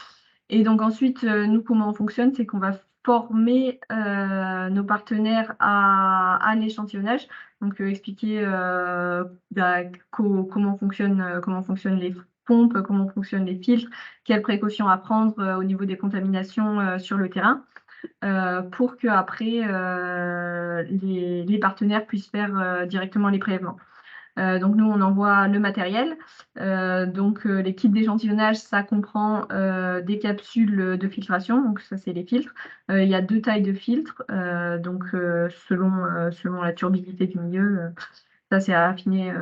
Et donc ensuite, nous, comment on fonctionne, c'est qu'on va former nos partenaires à l'échantillonnage, donc expliquer comment fonctionnent les pompes, comment fonctionnent les filtres, quelles précautions à prendre au niveau des contaminations sur le terrain, pour que après les partenaires puissent faire directement les prélèvements. Donc nous, on envoie le matériel. Donc les kits d'échantillonnage, ça comprend des capsules de filtration. Donc ça, c'est les filtres. Il y a 2 tailles de filtres. Donc selon la turbidité du milieu, ça c'est à affiner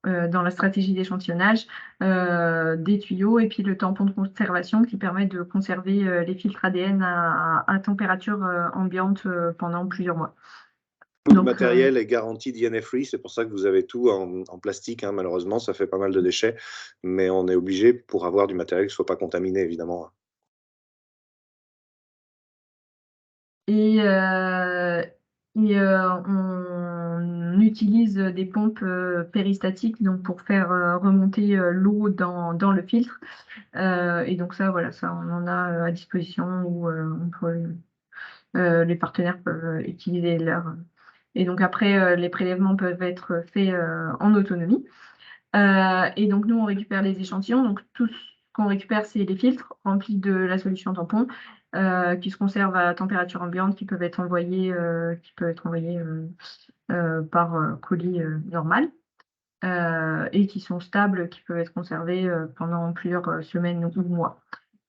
dans la stratégie d'échantillonnage, des tuyaux et puis le tampon de conservation qui permet de conserver les filtres ADN à température ambiante pendant plusieurs mois. Tout le matériel est garanti DNA free, c'est pour ça que vous avez tout en plastique, hein, malheureusement, ça fait pas mal de déchets, mais on est obligé pour avoir du matériel qui ne soit pas contaminé, évidemment. Et on utilise des pompes péristatiques donc pour faire remonter l'eau dans le filtre. Et donc ça, voilà, ça, on en a à disposition où les partenaires peuvent utiliser leur. Et donc après, les prélèvements peuvent être faits en autonomie. Et donc nous, on récupère les échantillons. Donc tout ce qu'on récupère, c'est les filtres remplis de la solution tampon qui se conservent à température ambiante, qui peuvent être envoyés, par colis normal et qui sont stables, qui peuvent être conservés pendant plusieurs semaines ou mois.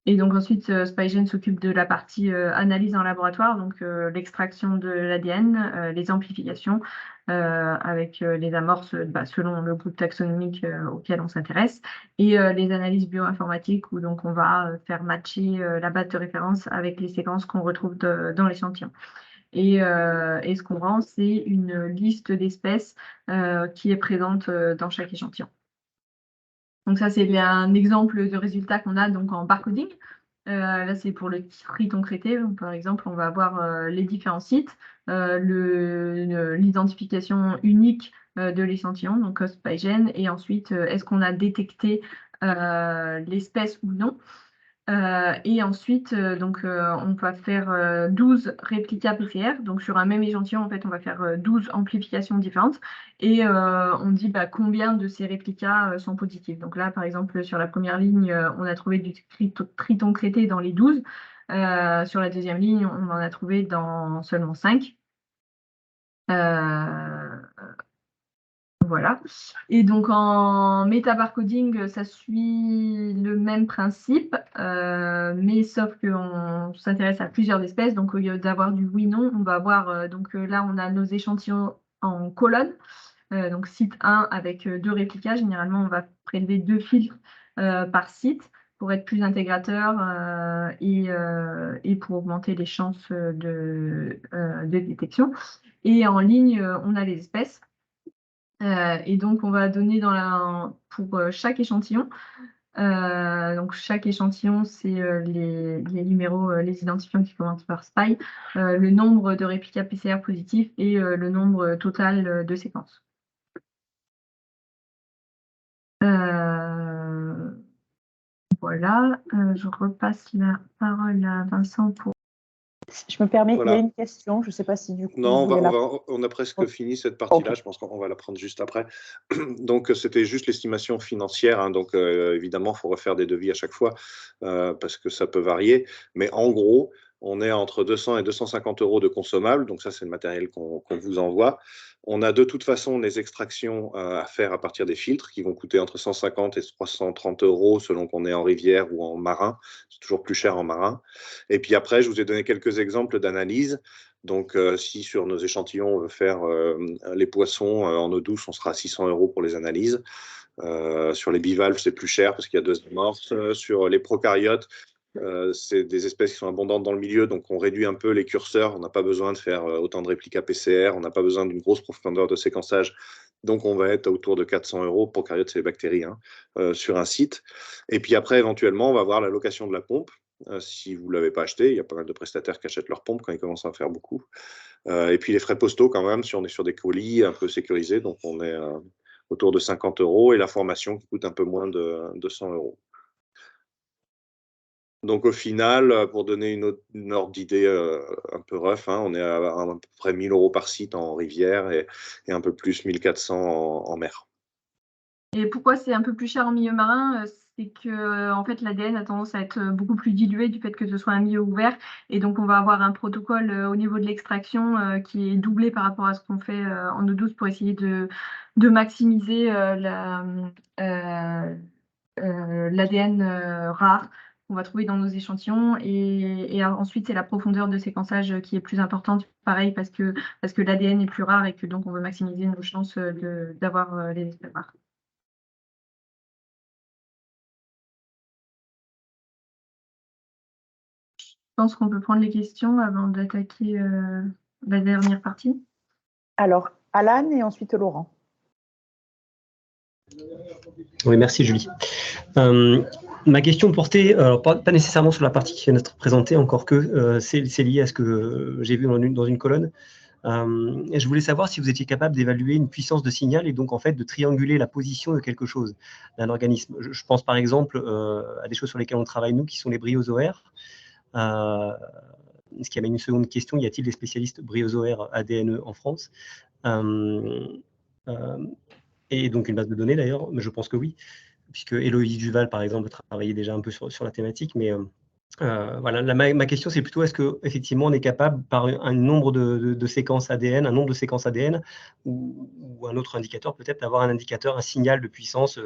Et donc ensuite, SpyGen s'occupe de la partie analyse en laboratoire, donc l'extraction de l'ADN, les amplifications avec les amorces selon le groupe taxonomique auquel on s'intéresse, et les analyses bioinformatiques où donc on va faire matcher la base de référence avec les séquences qu'on retrouve dans l'échantillon. Et ce qu'on rend, c'est une liste d'espèces qui est présente dans chaque échantillon. Donc ça, c'est un exemple de résultat qu'on a donc en barcoding. Là, c'est pour le triton traité. Donc, par exemple, on va avoir les différents sites, l'identification unique de l'échantillon, donc SpyGen, et ensuite, est-ce qu'on a détecté l'espèce ou non. Et ensuite, on va faire 12 réplicas PCR. Donc, sur un même échantillon, en fait, on va faire 12 amplifications différentes. Et on dit combien de ces réplicas sont positifs. Donc là, par exemple, sur la première ligne, on a trouvé du triton traité dans les 12. Sur la deuxième ligne, on en a trouvé dans seulement 5. Voilà. Et donc en métabarcoding, ça suit le même principe, mais sauf qu'on s'intéresse à plusieurs espèces. Donc au lieu d'avoir du oui-non, on va avoir, là on a nos échantillons en colonne. Donc site 1 avec 2 réplicas. Généralement, on va prélever 2 filtres par site pour être plus intégrateur et pour augmenter les chances de détection. Et en ligne, on a les espèces. Et donc, on va donner pour chaque échantillon. Donc, chaque échantillon, c'est les numéros, les identifiants qui commencent par SPY, le nombre de réplicas PCR positifs et le nombre total de séquences. Voilà, je repasse la parole à Vincent pour... Je me permets, Voilà. il y a une question, je ne sais pas si du coup... Non, on a presque fini cette partie-là, je pense qu'on va la prendre juste après. Donc, c'était juste l'estimation financière, hein, donc évidemment, il faut refaire des devis à chaque fois, parce que ça peut varier, mais en gros, on est entre 200 et 250 euros de consommables, donc ça, c'est le matériel qu'on vous envoie. On a de toute façon les extractions à faire à partir des filtres qui vont coûter entre 150 et 330 euros selon qu'on est en rivière ou en marin. C'est toujours plus cher en marin. Et puis après, je vous ai donné quelques exemples d'analyse. Donc, si sur nos échantillons, on veut faire les poissons en eau douce, on sera à 600 euros pour les analyses. Sur les bivalves, c'est plus cher parce qu'il y a 2 amorces. Sur les procaryotes, c'est des espèces qui sont abondantes dans le milieu, donc on réduit un peu les curseurs. On n'a pas besoin de faire autant de réplicas PCR, on n'a pas besoin d'une grosse profondeur de séquençage. Donc, on va être autour de 400 euros. Procaryotes, c'est les bactéries, hein, sur un site. Et puis après, éventuellement, on va voir la location de la pompe. Si vous ne l'avez pas acheté, il y a pas mal de prestataires qui achètent leur pompe quand ils commencent à en faire beaucoup. Et puis les frais postaux quand même, si on est sur des colis un peu sécurisés, donc on est autour de 50 euros et la formation qui coûte un peu moins de 200 euros. Donc au final, pour donner une ordre d'idée un peu rough, hein, on est à peu près 1 000 euros par site en rivière et un peu plus 1 400 en mer. Et pourquoi c'est un peu plus cher en milieu marin? C'est que en fait, l'ADN a tendance à être beaucoup plus dilué du fait que ce soit un milieu ouvert. Et donc, on va avoir un protocole au niveau de l'extraction qui est doublé par rapport à ce qu'on fait en eau douce pour essayer de maximiser l'ADN rare qu'on va trouver dans nos échantillons. Et ensuite, c'est la profondeur de séquençage qui est plus importante, pareil, parce que l'ADN est plus rare et que donc on veut maximiser nos chances d'avoir les espèces rares. Je pense qu'on peut prendre les questions avant d'attaquer la dernière partie. Alors, Alan et ensuite Laurent. Oui, merci Julie. Ma question portait, alors pas nécessairement sur la partie qui vient d'être présentée, encore que c'est lié à ce que j'ai vu dans une colonne. Je voulais savoir si vous étiez capable d'évaluer une puissance de signal et donc en fait de trianguler la position de quelque chose, d'un organisme. Je pense par exemple à des choses sur lesquelles on travaille nous, qui sont les bryozoaires. Ce qui amène une seconde question, y a-t-il des spécialistes bryozoaires ADNE en France? Et donc une base de données d'ailleurs, mais je pense que oui, puisque Héloïse Duval par exemple travaillait déjà un peu sur la thématique, mais voilà, ma question c'est plutôt est-ce qu'effectivement on est capable par un nombre de séquences ADN, un nombre de séquences ADN ou un autre indicateur peut-être d'avoir un indicateur, un signal de puissance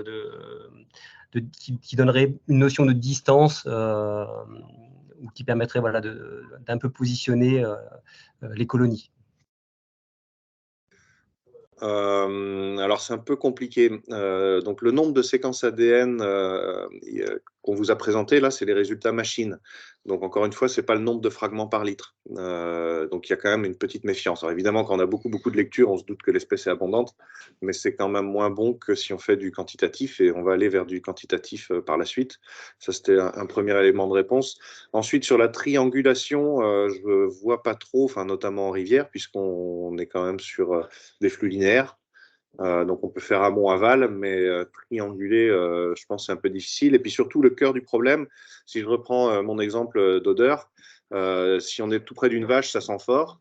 qui donnerait une notion de distance ou qui permettrait voilà, d'un peu positionner les colonies. Alors c'est un peu compliqué. Donc le nombre de séquences ADN qu'on vous a présenté là, c'est les résultats machines. Donc encore une fois, c'est pas le nombre de fragments par litre. Donc il y a quand même une petite méfiance. Alors évidemment, quand on a beaucoup de lectures, on se doute que l'espèce est abondante, mais c'est quand même moins bon que si on fait du quantitatif et on va aller vers du quantitatif par la suite. Ça c'était un premier élément de réponse. Ensuite sur la triangulation, je vois pas trop, enfin notamment en rivière, puisqu'on est quand même sur des flux linéaires. Donc on peut faire amont-aval, mais trianguler, je pense que c'est un peu difficile. Et puis surtout, le cœur du problème, si je reprends mon exemple d'odeur, si on est tout près d'une vache, ça sent fort.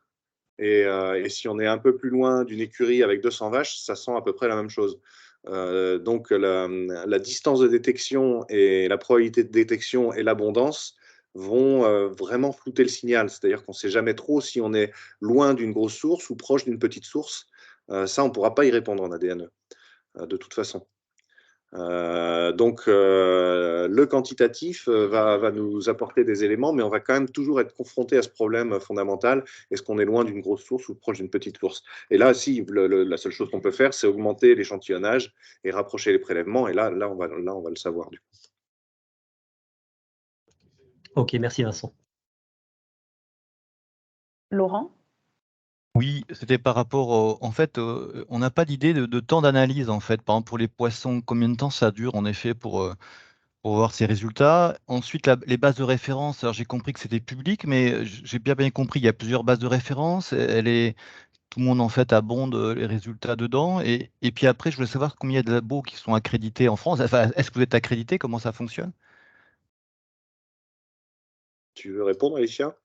Et si on est un peu plus loin d'une écurie avec 200 vaches, ça sent à peu près la même chose. Donc la distance de détection et la probabilité de détection et l'abondance vont vraiment flouter le signal. C'est-à-dire qu'on ne sait jamais trop si on est loin d'une grosse source ou proche d'une petite source. Ça, on ne pourra pas y répondre en ADNE, de toute façon. Donc, le quantitatif va nous apporter des éléments, mais on va quand même toujours être confronté à ce problème fondamental. Est-ce qu'on est loin d'une grosse source ou proche d'une petite source? Et là, si, la seule chose qu'on peut faire, c'est augmenter l'échantillonnage et rapprocher les prélèvements. Et là, on va le savoir. Du coup. Ok, merci Vincent. Laurent? Oui, c'était par rapport en fait, on n'a pas d'idée de temps d'analyse, en fait. Par exemple, pour les poissons, combien de temps ça dure, en effet, pour voir ces résultats? Ensuite, les bases de référence, alors j'ai compris que c'était public, mais j'ai bien compris, il y a plusieurs bases de référence. Tout le monde, en fait, abonde les résultats dedans. Et puis après, je voulais savoir combien il y a de labos qui sont accrédités en France. Enfin, est-ce que vous êtes accrédité? Comment ça fonctionne? Tu veux répondre, Alicia?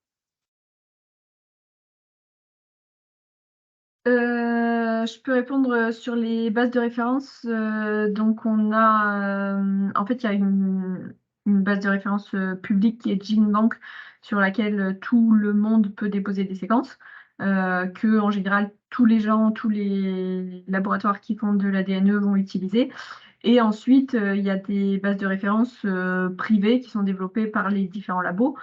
Je peux répondre sur les bases de référence. Donc, on a, en fait, il y a une base de référence publique qui est GenBank, sur laquelle tout le monde peut déposer des séquences, que en général tous les gens, tous les laboratoires qui font de l'ADNE vont utiliser. Et ensuite, il y a des bases de référence privées qui sont développées par les différents labos,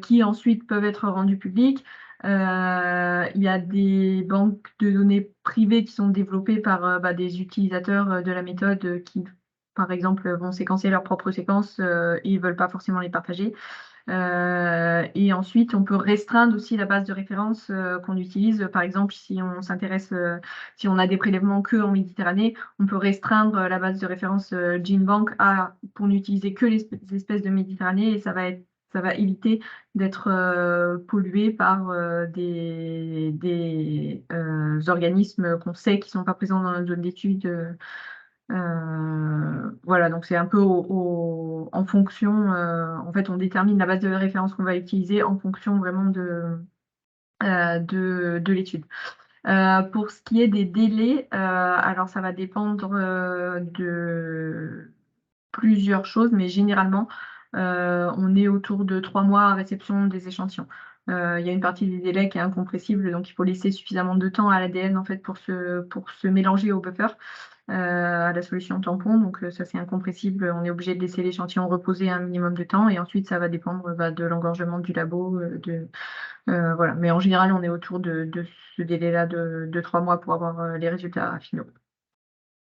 qui ensuite peuvent être rendues publiques. Il y a des banques de données privées qui sont développées par des utilisateurs de la méthode qui, par exemple, vont séquencer leurs propres séquences et ne veulent pas forcément les partager. Et ensuite, on peut restreindre aussi la base de référence qu'on utilise. Par exemple, si on s'intéresse, si on a des prélèvements que en Méditerranée, on peut restreindre la base de référence GenBank pour n'utiliser que les espèces de Méditerranée, et ça va éviter d'être pollué par des organismes qu'on sait qui ne sont pas présents dans la zone d'étude. Voilà, donc c'est un peu en fonction, en fait, on détermine la base de référence qu'on va utiliser en fonction vraiment de l'étude. Pour ce qui est des délais, alors ça va dépendre de plusieurs choses, mais généralement, on est autour de 3 mois à réception des échantillons. Il y a une partie des délais qui est incompressible, donc il faut laisser suffisamment de temps à l'ADN en fait, pour se mélanger au buffer, à la solution tampon. Donc ça, c'est incompressible. On est obligé de laisser l'échantillon reposer un minimum de temps, et ensuite, ça va dépendre de l'engorgement du labo. Voilà. Mais en général, on est autour de ce délai-là de 3 mois pour avoir les résultats finaux.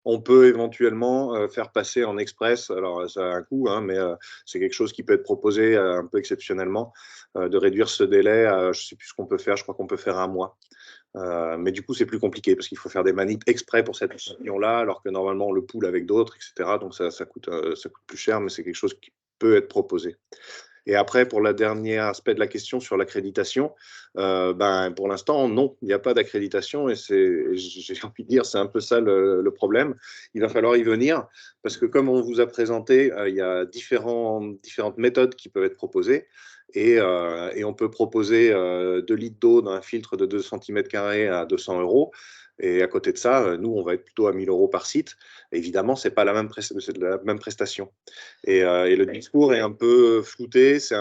On peut éventuellement faire passer en express, alors ça a un coût, hein, mais c'est quelque chose qui peut être proposé un peu exceptionnellement, de réduire ce délai à, je ne sais plus ce qu'on peut faire, je crois qu'on peut faire 1 mois. Mais du coup, c'est plus compliqué parce qu'il faut faire des manips exprès pour cette échantillon-là, alors que normalement, on le pool avec d'autres, etc. Donc ça coûte plus cher, mais c'est quelque chose qui peut être proposé. Et après, pour le dernier aspect de la question sur l'accréditation, pour l'instant, non, il n'y a pas d'accréditation, et j'ai envie de dire, c'est un peu ça le problème. Il va falloir y venir, parce que comme on vous a présenté, il y a différentes méthodes qui peuvent être proposées, et on peut proposer 2 litres d'eau dans un filtre de 2 cm² à 200 €. Et à côté de ça, nous, on va être plutôt à 1 000 € par site. Évidemment, ce n'est pas la même prestation. Et le discours est un peu flouté, c'est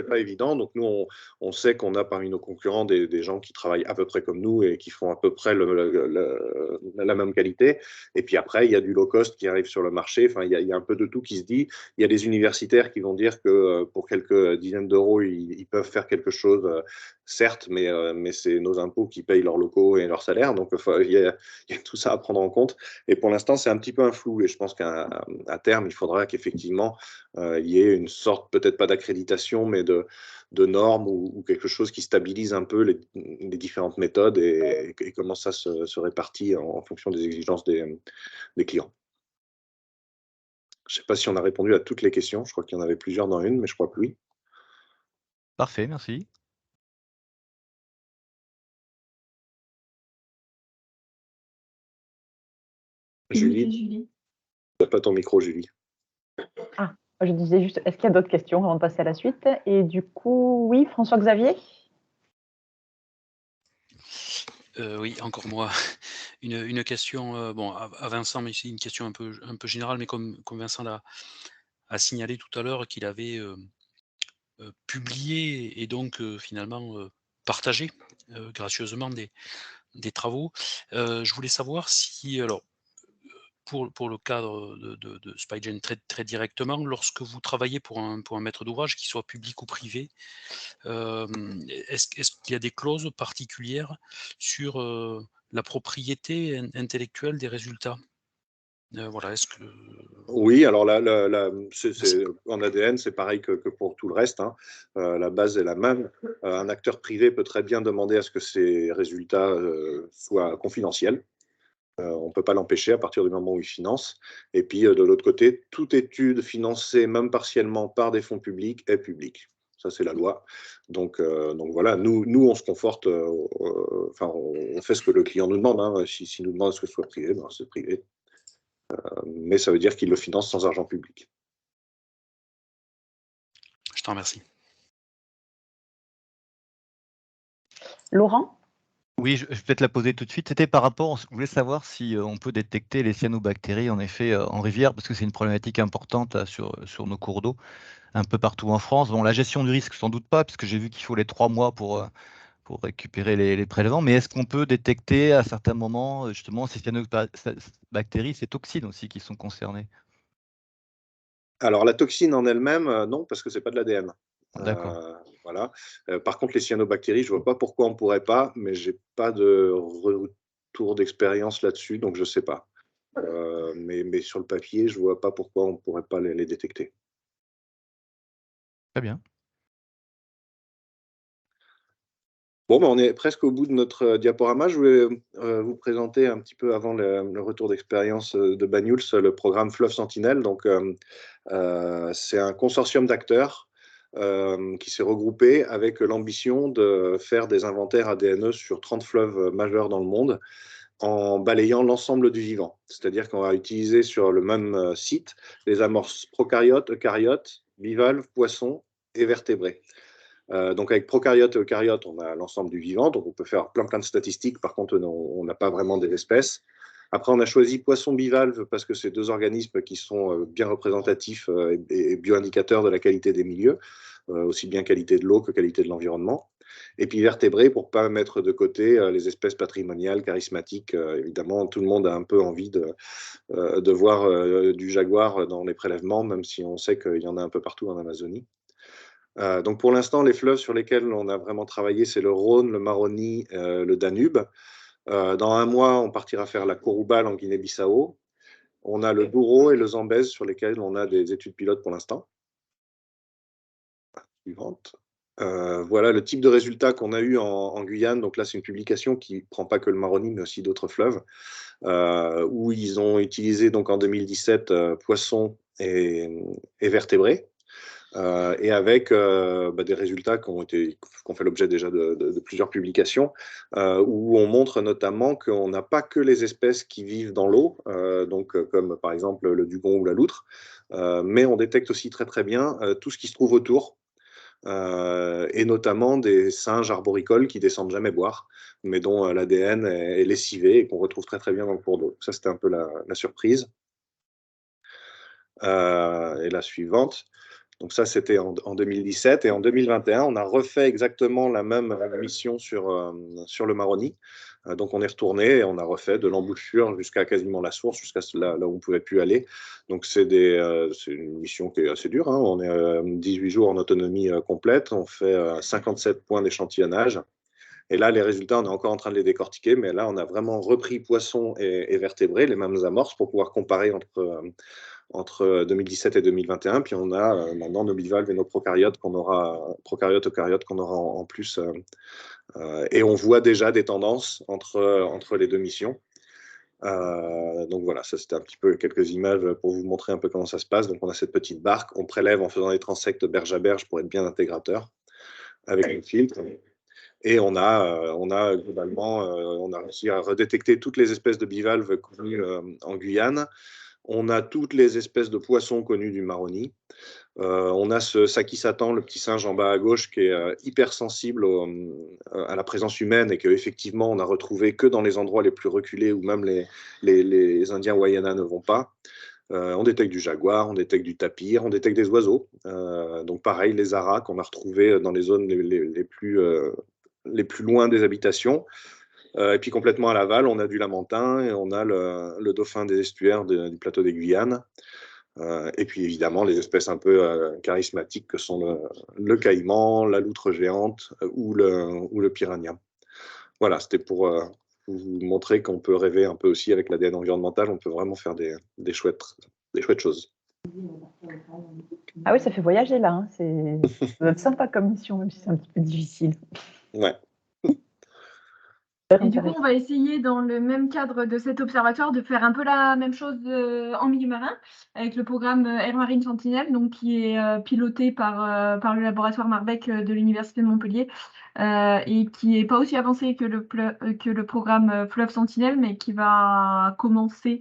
pas évident. Donc nous, on sait qu'on a parmi nos concurrents des gens qui travaillent à peu près comme nous et qui font à peu près la même qualité. Et puis après, il y a du low cost qui arrive sur le marché. Enfin, il y a un peu de tout qui se dit. Il y a des universitaires qui vont dire que pour quelques dizaines d'euros, ils peuvent faire quelque chose, certes, mais c'est nos impôts qui payent leurs locaux et leurs salaires. Donc il y a tout ça à prendre en compte. Et pour l'instant, c'est un petit peu un flou. Et je pense qu'à terme, il faudra qu'effectivement, il y ait une sorte, peut-être pas d'accréditation, mais de normes ou quelque chose qui stabilise un peu les différentes méthodes et comment ça se répartit en fonction des exigences des clients. Je ne sais pas si on a répondu à toutes les questions. Je crois qu'il y en avait plusieurs dans une, mais je crois que oui. Parfait, merci. Julie, tu n'as pas ton micro, Julie. Ah, je disais juste, est-ce qu'il y a d'autres questions avant de passer à la suite? Et du coup, oui, François-Xavier? Oui, encore moi. Une question bon, à Vincent, mais c'est une question un peu générale, mais comme Vincent a signalé tout à l'heure qu'il avait publié et donc finalement partagé gracieusement des travaux. Je voulais savoir si, alors, pour le cadre de SpyGen très directement, lorsque vous travaillez pour un maître d'ouvrage, qu'il soit public ou privé, est-ce qu'il y a des clauses particulières sur la propriété intellectuelle des résultats? Voilà, est-ce que... Oui, alors en ADN, c'est pareil que pour tout le reste, hein. La base est la même. Un acteur privé peut très bien demander à ce que ces résultats soient confidentiels. On ne peut pas l'empêcher à partir du moment où il finance. Et puis, de l'autre côté, toute étude financée, même partiellement, par des fonds publics est publique. Ça, c'est la loi. Donc voilà, nous, on se conforte, enfin, on fait ce que le client nous demande, hein. S'il nous demande à ce que ce soit privé, ben, c'est privé. Mais ça veut dire qu'il le finance sans argent public. Je t'en remercie. Laurent? Oui, je vais peut-être la poser tout de suite. C'était par rapport, je voulais savoir si on peut détecter les cyanobactéries en effet en rivière, parce que c'est une problématique importante là, sur nos cours d'eau, un peu partout en France. Bon, la gestion du risque, sans doute pas, puisque j'ai vu qu'il faut les 3 mois pour récupérer les prélèvements, mais est-ce qu'on peut détecter à certains moments justement ces cyanobactéries, ces toxines aussi qui sont concernées? Alors, la toxine en elle-même, non, parce que ce n'est pas de l'ADN. D'accord. Voilà. Par contre, les cyanobactéries, je ne vois pas pourquoi on ne pourrait pas, mais je n'ai pas de retour d'expérience là-dessus, donc je ne sais pas. Mais sur le papier, je ne vois pas pourquoi on ne pourrait pas les détecter. Très bien. Bon, ben, on est presque au bout de notre diaporama. Je voulais vous présenter un petit peu avant le retour d'expérience de Banyuls, le programme Fleuve Sentinelle. Donc, c'est un consortium d'acteurs qui s'est regroupé avec l'ambition de faire des inventaires ADNE sur 30 fleuves majeurs dans le monde en balayant l'ensemble du vivant. C'est-à-dire qu'on va utiliser sur le même site les amorces prokaryotes, eucaryotes, bivalves, poissons et vertébrés. Donc avec prokaryotes et eucaryotes, on a l'ensemble du vivant, donc on peut faire plein de statistiques. Par contre, on n'a pas vraiment des espèces. Après, on a choisi poisson bivalve parce que c'est 2 organismes qui sont bien représentatifs et bioindicateurs de la qualité des milieux, aussi bien qualité de l'eau que qualité de l'environnement. Et puis vertébrés pour ne pas mettre de côté les espèces patrimoniales, charismatiques. Évidemment, tout le monde a un peu envie de voir du jaguar dans les prélèvements, même si on sait qu'il y en a un peu partout en Amazonie. Donc pour l'instant, les fleuves sur lesquels on a vraiment travaillé, c'est le Rhône, le Maroni, le Danube. Dans un mois, on partira faire la Kouroubal en Guinée-Bissau. On a le Douro et le Zambèze sur lesquels on a des études pilotes pour l'instant. Suivante. Voilà le type de résultats qu'on a eu en Guyane. Donc là, c'est une publication qui ne prend pas que le Maroni, mais aussi d'autres fleuves, où ils ont utilisé donc, en 2017 poissons et vertébrés. Et avec des résultats qui ont fait l'objet déjà de plusieurs publications, où on montre notamment qu'on n'a pas que les espèces qui vivent dans l'eau, donc comme par exemple le dugong ou la loutre, mais on détecte aussi très bien tout ce qui se trouve autour, et notamment des singes arboricoles qui descendent jamais boire, mais dont l'ADN est lessivé et qu'on retrouve très bien dans le cours d'eau. Ça, c'était un peu la surprise. Et la suivante. Donc ça, c'était en 2017. Et en 2021, on a refait exactement la même mission sur le Maroni. Donc on est retourné et on a refait de l'embouchure jusqu'à quasiment la source, jusqu'à là où on ne pouvait plus aller. Donc c'est une mission qui est assez dure, hein. On est 18 jours en autonomie complète. On fait 57 points d'échantillonnage. Et là, les résultats, on est encore en train de les décortiquer. Mais là, on a vraiment repris poissons et vertébrés, les mêmes amorces, pour pouvoir comparer entre 2017 et 2021, puis on a maintenant nos bivalves et nos prokaryotes eucaryotes qu'on aura en plus, et on voit déjà des tendances entre les 2 missions. Donc voilà, ça c'était un petit peu quelques images pour vous montrer un peu comment ça se passe. Donc on a cette petite barque, on prélève en faisant des transects berge à berge pour être bien intégrateur avec le filtre. Et on a globalement, on a réussi à redétecter toutes les espèces de bivalves connues en Guyane. On a toutes les espèces de poissons connues du Maroni. On a ce Sakisatan, le petit singe en bas à gauche, qui est hypersensible à la présence humaine et qu'effectivement, on n'a retrouvé que dans les endroits les plus reculés où même les Indiens Wayana ne vont pas. On détecte du jaguar, on détecte du tapir, on détecte des oiseaux. Donc pareil, les aras qu'on a retrouvés dans les zones les plus loin des habitations. Et puis complètement à l'aval, on a du lamentin et on a le dauphin des estuaires du plateau des Guyanes. Et puis évidemment les espèces un peu charismatiques que sont le caïman, la loutre géante ou le piranha. Voilà, c'était pour vous montrer qu'on peut rêver un peu aussi avec l'ADN environnemental. On peut vraiment faire des chouettes choses. Ah oui, ça fait voyager là. Hein. Ça doit être sympa comme mission, même si c'est un petit peu difficile. Ouais. Et du coup, on va essayer dans le même cadre de cet observatoire de faire un peu la même chose en milieu marin avec le programme Air Marine Sentinelle, donc qui est piloté par le laboratoire Marbec de l'Université de Montpellier et qui n'est pas aussi avancé que le programme Fleuve Sentinelle, mais qui va commencer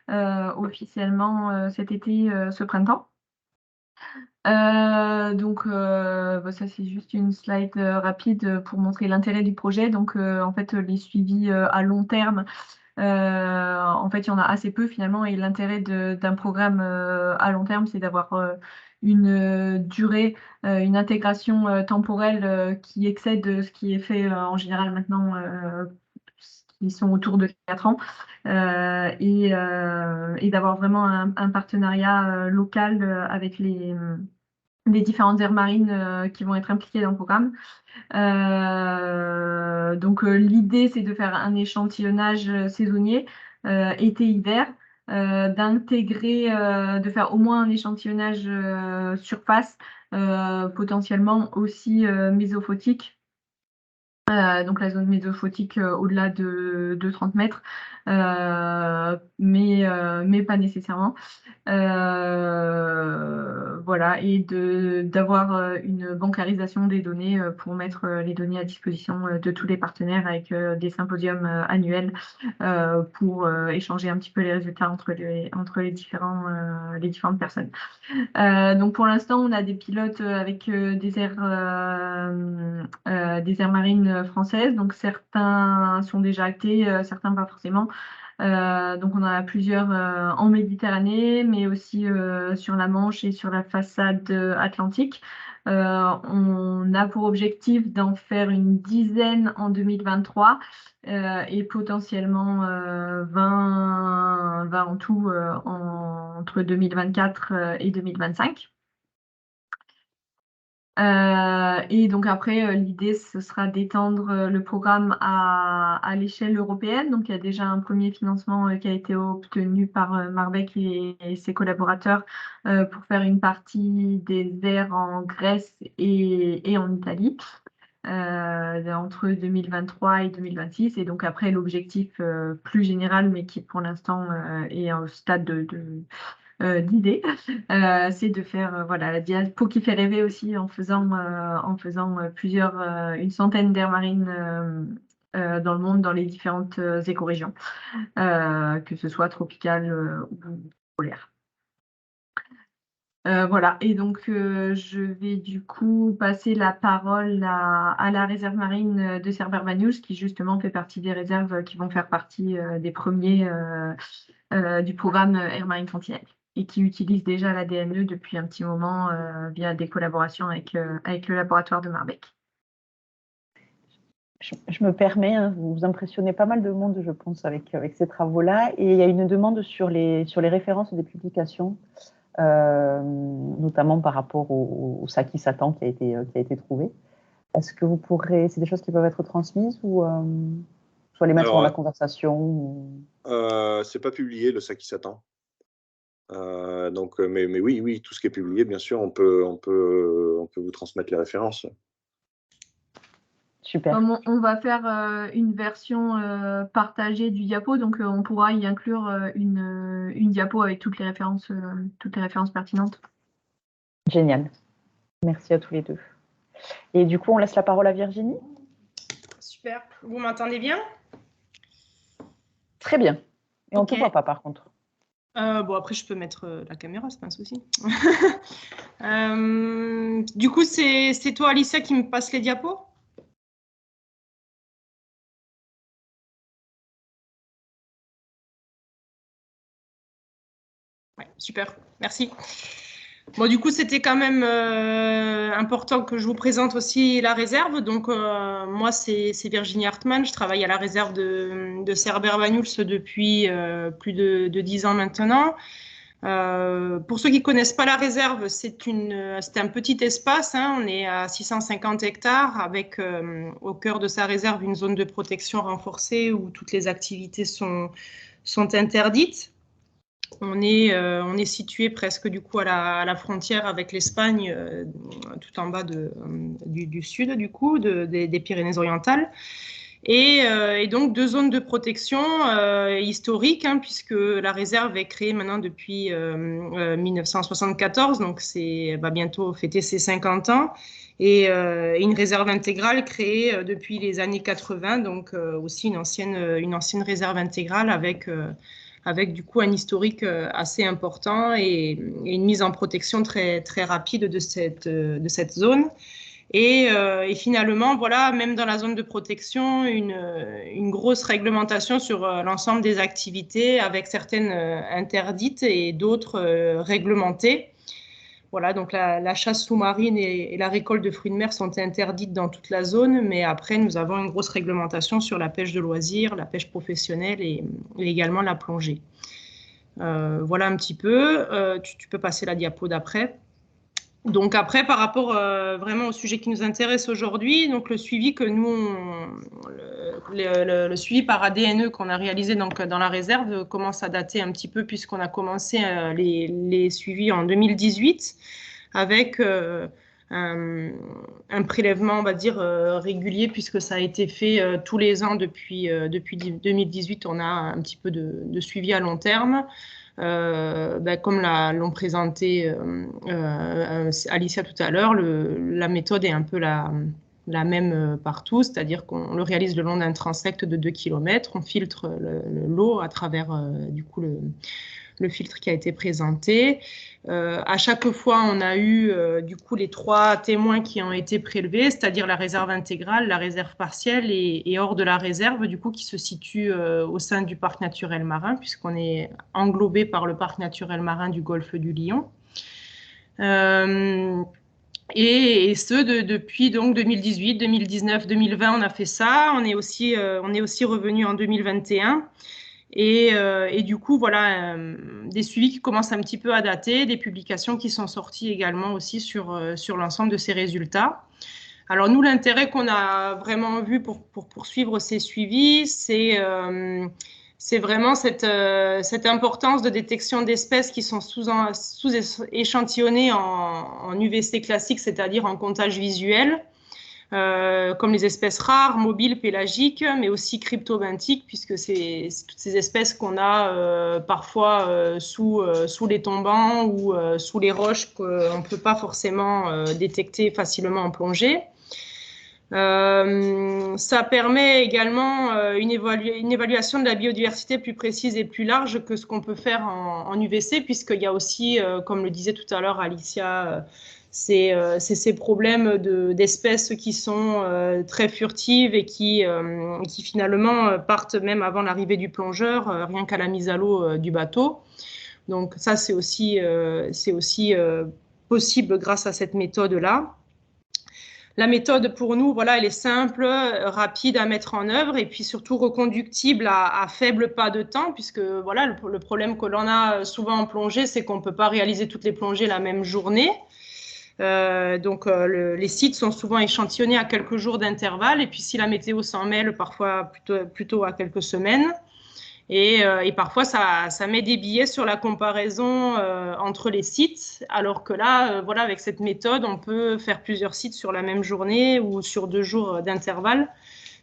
officiellement cet été, ce printemps. Ça c'est juste une slide rapide pour montrer l'intérêt du projet. Donc en fait les suivis à long terme, en fait il y en a assez peu finalement, et l'intérêt d'un programme à long terme, c'est d'avoir une durée, une intégration temporelle qui excède ce qui est fait en général maintenant, qui sont autour de 4 ans, et d'avoir vraiment un partenariat local avec les différentes aires marines qui vont être impliquées dans le programme. L'idée, c'est de faire un échantillonnage saisonnier, été-hiver, d'intégrer, de faire au moins un échantillonnage surface, potentiellement aussi mésophotique. Donc la zone mésophotique au-delà de 30 mètres, mais pas nécessairement. Voilà, et d'avoir une bancarisation des données pour mettre les données à disposition de tous les partenaires avec des symposiums annuels pour échanger un petit peu les résultats entre les différentes personnes. Donc pour l'instant, on a des pilotes avec des aires marines françaises. Donc certains sont déjà actés, certains pas forcément. Donc on en a plusieurs en Méditerranée, mais aussi sur la Manche et sur la façade atlantique. On a pour objectif d'en faire une dizaine en 2023 et potentiellement 20 en tout entre 2024 et 2025. Et donc après, l'idée, ce sera d'étendre le programme à l'échelle européenne. Donc il y a déjà un premier financement qui a été obtenu par Marbec et ses collaborateurs pour faire une partie des aires en Grèce et en Italie entre 2023 et 2026. Et donc après, l'objectif plus général, mais qui pour l'instant est au stade d'idée, c'est de faire la diapo qui fait rêver aussi en faisant une centaine d'aires marines dans le monde, dans les différentes écorégions, que ce soit tropicales ou polaires. Voilà, et donc je vais du coup passer la parole à la réserve marine de Cerbère-Banyuls, qui justement fait partie des réserves qui vont faire partie des premiers du programme Air Marine Sentinelle, et qui utilise déjà la DNE depuis un petit moment via des collaborations avec le laboratoire de Marbec. Je me permets, hein, vous impressionnez pas mal de monde, je pense, avec ces travaux-là. Et il y a une demande sur les références des publications, notamment par rapport au Saki Satan qui a été trouvé. Est-ce que vous pourrez, c'est des choses qui peuvent être transmises ou soit les mettre dans la conversation c'est pas publié, le Saki Satan. Mais oui, tout ce qui est publié, bien sûr, on peut vous transmettre les références. Super. On va faire une version partagée du diapo, donc on pourra y inclure une diapo avec toutes les références pertinentes. Génial. Merci à tous les deux. Et du coup, on laisse la parole à Virginie. Super. Vous m'entendez bien? Très bien. Et on ne te voit pas, par contre. Bon, après, je peux mettre la caméra, c'est pas un souci. Du coup, c'est toi, Alicia, qui me passe les diapos? Ouais, super, merci. Bon, du coup, c'était quand même important que je vous présente aussi la réserve. Donc, moi, c'est Virginie Hartmann. Je travaille à la réserve de Cerbère-Banyuls depuis plus de 10 ans maintenant. Pour ceux qui ne connaissent pas la réserve, c'est un petit espace, hein, on est à 650 hectares avec au cœur de sa réserve une zone de protection renforcée où toutes les activités sont interdites. On est situé presque du coup à la frontière avec l'Espagne, tout en bas du sud du coup, des Pyrénées-Orientales. Et donc 2 zones de protection historiques, hein, puisque la réserve est créée maintenant depuis 1974, donc c'est va bientôt fêter ses 50 ans, et une réserve intégrale créée depuis les années 80, donc aussi une ancienne réserve intégrale avec du coup un historique assez important et une mise en protection très, très rapide de cette zone. Et finalement, voilà, même dans la zone de protection, une grosse réglementation sur l'ensemble des activités, avec certaines interdites et d'autres réglementées. Voilà, donc la chasse sous-marine et la récolte de fruits de mer sont interdites dans toute la zone, mais après, nous avons une grosse réglementation sur la pêche de loisirs, la pêche professionnelle et également la plongée. Voilà un petit peu. Tu peux passer la diapo d'après. Donc après, par rapport vraiment au sujet qui nous intéresse aujourd'hui, donc le suivi que nous, le suivi par ADNE qu'on a réalisé donc dans la réserve commence à dater un petit peu puisqu'on a commencé les suivis en 2018 avec un prélèvement, on va dire, régulier puisque ça a été fait tous les ans depuis 2018. On a un petit peu de suivi à long terme. Comme l'ont présenté Alicia tout à l'heure, la méthode est un peu la même partout, c'est-à-dire qu'on le réalise le long d'un transect de 2 km, on filtre l'eau à travers du coup le filtre qui a été présenté. À chaque fois, on a eu du coup les 3 témoins qui ont été prélevés, c'est-à-dire la réserve intégrale, la réserve partielle et hors de la réserve, du coup, qui se situe au sein du parc naturel marin, puisqu'on est englobé par le parc naturel marin du golfe du Lion. Et ce, depuis donc 2018, 2019, 2020, on a fait ça. On est aussi revenu en 2021. Et du coup, voilà, des suivis qui commencent un petit peu à dater, des publications qui sont sorties également aussi sur l'ensemble de ces résultats. Alors nous, l'intérêt qu'on a vraiment vu pour poursuivre ces suivis, c'est vraiment cette importance de détection d'espèces qui sont sous-échantillonnées en UVC classique, c'est-à-dire en comptage visuel. Comme les espèces rares, mobiles, pélagiques, mais aussi cryptobenthiques, puisque c'est toutes ces espèces qu'on a parfois sous les tombants ou sous les roches qu'on ne peut pas forcément détecter facilement en plongée. Ça permet également une évaluation de la biodiversité plus précise et plus large que ce qu'on peut faire en UVC, puisqu'il y a aussi, comme le disait tout à l'heure Alicia, c'est ces problèmes d'espèces qui sont très furtives et qui finalement partent même avant l'arrivée du plongeur, rien qu'à la mise à l'eau du bateau. Donc ça, c'est aussi possible grâce à cette méthode-là. La méthode, pour nous, voilà, elle est simple, rapide à mettre en œuvre et puis surtout reconductible à faible pas de temps, puisque voilà, le problème que l'on a souvent en plongée, c'est qu'on ne peut pas réaliser toutes les plongées la même journée. Donc les sites sont souvent échantillonnés à quelques jours d'intervalle et puis si la météo s'en mêle, parfois plutôt à quelques semaines. Et parfois, ça met des billets sur la comparaison entre les sites, alors que là, voilà, avec cette méthode, on peut faire plusieurs sites sur la même journée ou sur 2 jours d'intervalle.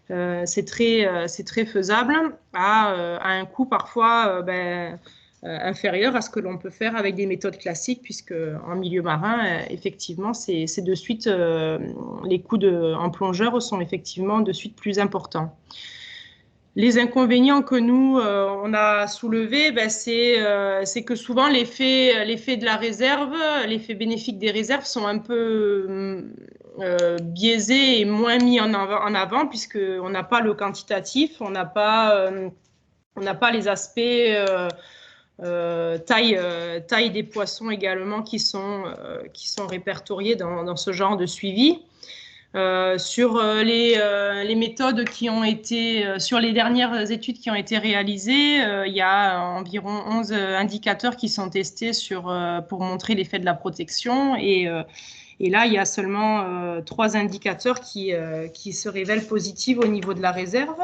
C'est très faisable à un coût parfois inférieur à ce que l'on peut faire avec des méthodes classiques, puisque en milieu marin, effectivement, c'est de suite, les coûts en plongeur sont effectivement de suite plus importants. Les inconvénients que nous, on a soulevés, c'est que souvent l'effet de la réserve, l'effet bénéfique des réserves sont un peu biaisés et moins mis en avant puisqu'on n'a pas le quantitatif, on n'a pas les aspects taille des poissons également qui sont répertoriés dans ce genre de suivi. Sur les méthodes qui ont été, sur les dernières études qui ont été réalisées, il y a environ 11 indicateurs qui sont testés pour montrer l'effet de la protection. Et là, il y a seulement 3 indicateurs qui se révèlent positifs au niveau de la réserve.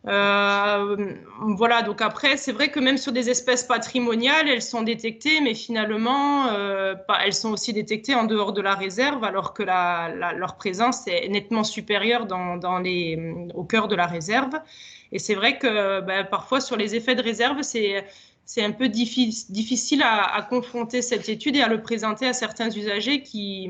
Voilà, donc après, c'est vrai que même sur des espèces patrimoniales, elles sont détectées, mais finalement, elles sont aussi détectées en dehors de la réserve, alors que leur présence est nettement supérieure au cœur de la réserve. Et c'est vrai que parfois, sur les effets de réserve, c'est un peu difficile à confronter cette étude et à le présenter à certains usagers qui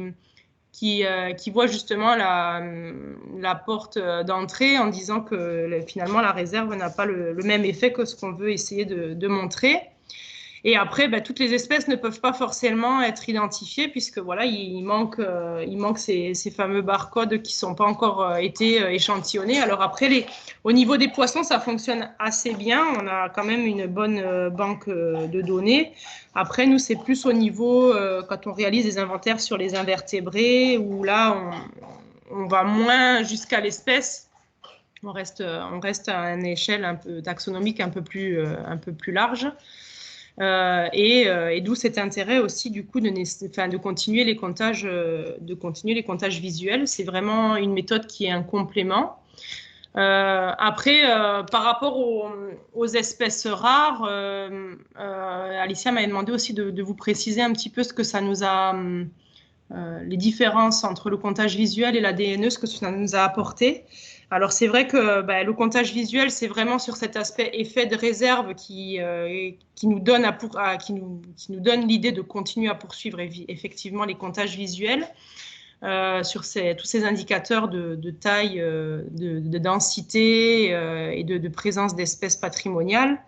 voient justement la porte d'entrée en disant que finalement la réserve n'a pas le même effet que ce qu'on veut essayer de montrer. Et après, toutes les espèces ne peuvent pas forcément être identifiées puisque voilà, il manque ces fameux barcodes qui ne sont pas encore été échantillonnés. Alors après, au niveau des poissons, ça fonctionne assez bien. On a quand même une bonne banque de données. Après, nous, c'est plus au niveau, quand on réalise des inventaires sur les invertébrés, où là, on va moins jusqu'à l'espèce. On reste à une échelle un peu taxonomique un peu plus large. Et d'où cet intérêt aussi du coup de continuer les comptages visuels. C'est vraiment une méthode qui est un complément. Après, par rapport aux espèces rares, Alicia m'avait demandé aussi de vous préciser un petit peu ce que ça nous a, les différences entre le comptage visuel et la DNE, ce que ça nous a apporté. Alors c'est vrai que le comptage visuel, c'est vraiment sur cet aspect effet de réserve qui nous donne l'idée de continuer à poursuivre effectivement les comptages visuels sur tous ces indicateurs de taille, de densité et de présence d'espèces patrimoniales.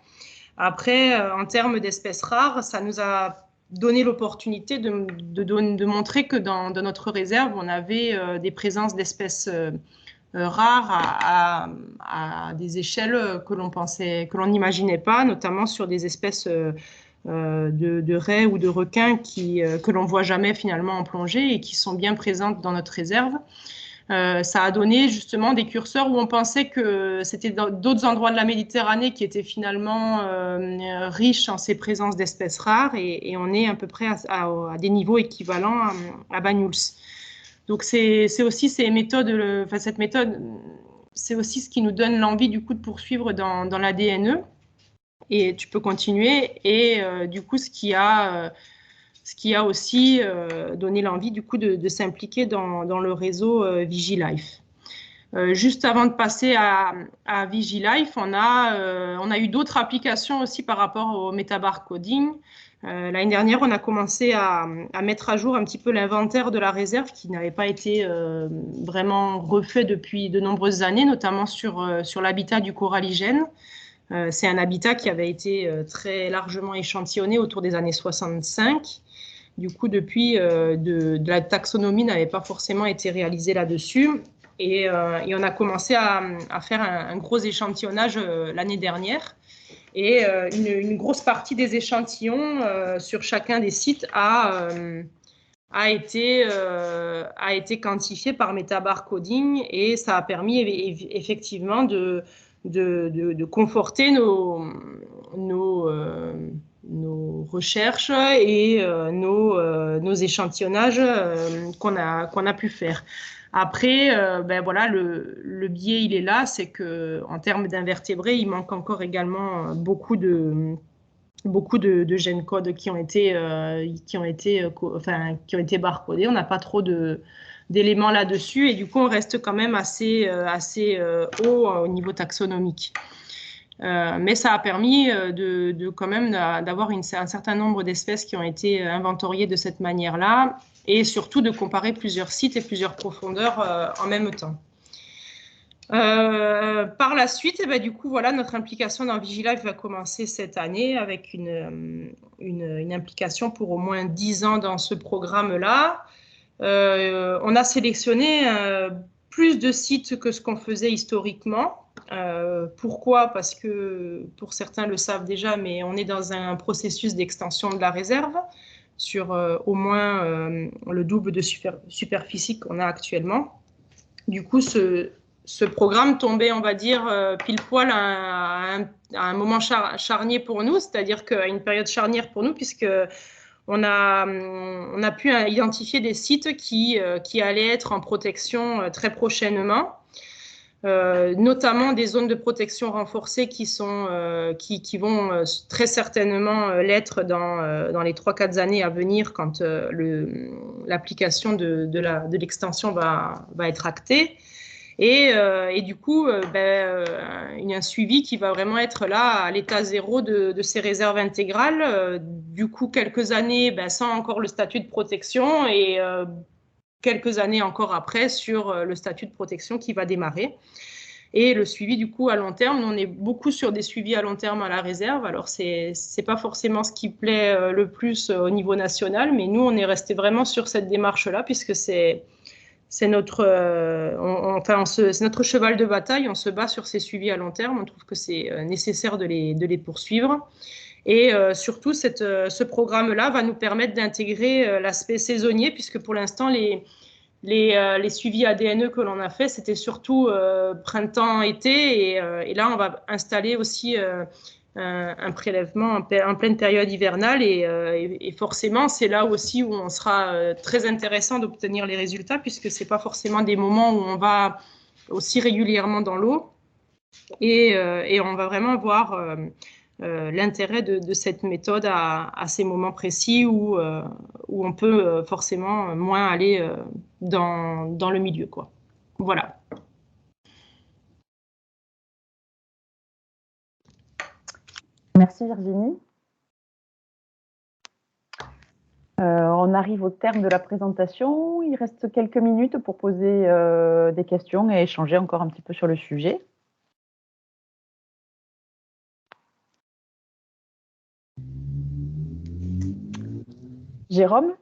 Après, en termes d'espèces rares, ça nous a donné l'opportunité de montrer que dans notre réserve, on avait des présences d'espèces rares à des échelles que l'on n'imaginait pas, notamment sur des espèces de raies ou de requins que l'on ne voit jamais finalement en plongée et qui sont bien présentes dans notre réserve. Ça a donné justement des curseurs où on pensait que c'était d'autres endroits de la Méditerranée qui étaient finalement riches en ces présences d'espèces rares et on est à peu près à des niveaux équivalents à Banyuls. Donc, c'est aussi ces méthodes, cette méthode, c'est aussi ce qui nous donne l'envie du coup de poursuivre dans la DNE. Et tu peux continuer. Et du coup, ce qui a aussi donné l'envie du coup de s'impliquer dans le réseau Vigilife. Juste avant de passer à Vigilife, on a eu d'autres applications aussi par rapport au métabarcoding. L'année dernière, on a commencé à mettre à jour un petit peu l'inventaire de la réserve qui n'avait pas été vraiment refait depuis de nombreuses années, notamment sur l'habitat du coralligène. C'est un habitat qui avait été très largement échantillonné autour des années 65. Du coup, depuis, de la taxonomie n'avait pas forcément été réalisée là-dessus. Et on a commencé à faire un gros échantillonnage l'année dernière. Et une grosse partie des échantillons sur chacun des sites a été quantifié par métabarcoding et ça a permis effectivement de conforter nos recherches et nos échantillonnages qu'on a pu faire. Après, voilà, le biais, il est là, c'est qu'en termes d'invertébrés, il manque encore également beaucoup de gènes codes qui ont été barcodés. On n'a pas trop d'éléments là-dessus et du coup, on reste quand même assez haut au niveau taxonomique. Mais ça a permis quand même d'avoir un certain nombre d'espèces qui ont été inventoriées de cette manière-là et surtout de comparer plusieurs sites et plusieurs profondeurs en même temps. Par la suite, du coup, voilà, notre implication dans Vigilife va commencer cette année avec une implication pour au moins 10 ans dans ce programme-là. On a sélectionné plus de sites que ce qu'on faisait historiquement. Pourquoi? Parce que, pour certains le savent déjà, mais on est dans un processus d'extension de la réserve sur au moins le double de superficie qu'on a actuellement. du coup, ce programme tombait, on va dire, pile poil à un moment charnier pour nous, c'est-à-dire qu'à une période charnière pour nous, puisque on a pu identifier des sites qui allaient être en protection très prochainement. Notamment des zones de protection renforcée qui vont très certainement l'être dans les 3-4 années à venir quand l'application de l'extension va être actée. Et du coup, il y a un suivi qui va vraiment être là à l'état zéro de ces réserves intégrales. Du coup, quelques années sans encore le statut de protection et quelques années encore après sur le statut de protection qui va démarrer. Et le suivi, du coup, à long terme, on est beaucoup sur des suivis à long terme à la réserve. Alors, c'est pas forcément ce qui plaît le plus au niveau national, mais nous, on est resté vraiment sur cette démarche-là, puisque c'est notre cheval de bataille. On se bat sur ces suivis à long terme. On trouve que c'est nécessaire de les poursuivre. Et surtout, ce programme-là va nous permettre d'intégrer l'aspect saisonnier, puisque pour l'instant, les suivis ADNE que l'on a fait, c'était surtout printemps-été. Et là, on va installer aussi un prélèvement en pleine période hivernale. Et forcément, c'est là aussi où on sera très intéressant d'obtenir les résultats, puisque ce n'est pas forcément des moments où on va aussi régulièrement dans l'eau. Et on va vraiment voir l'intérêt de cette méthode à ces moments précis où on peut forcément moins aller dans le milieu, quoi. Voilà. Merci Virginie. On arrive au terme de la présentation. Il reste quelques minutes pour poser des questions et échanger encore un petit peu sur le sujet. Jérôme ?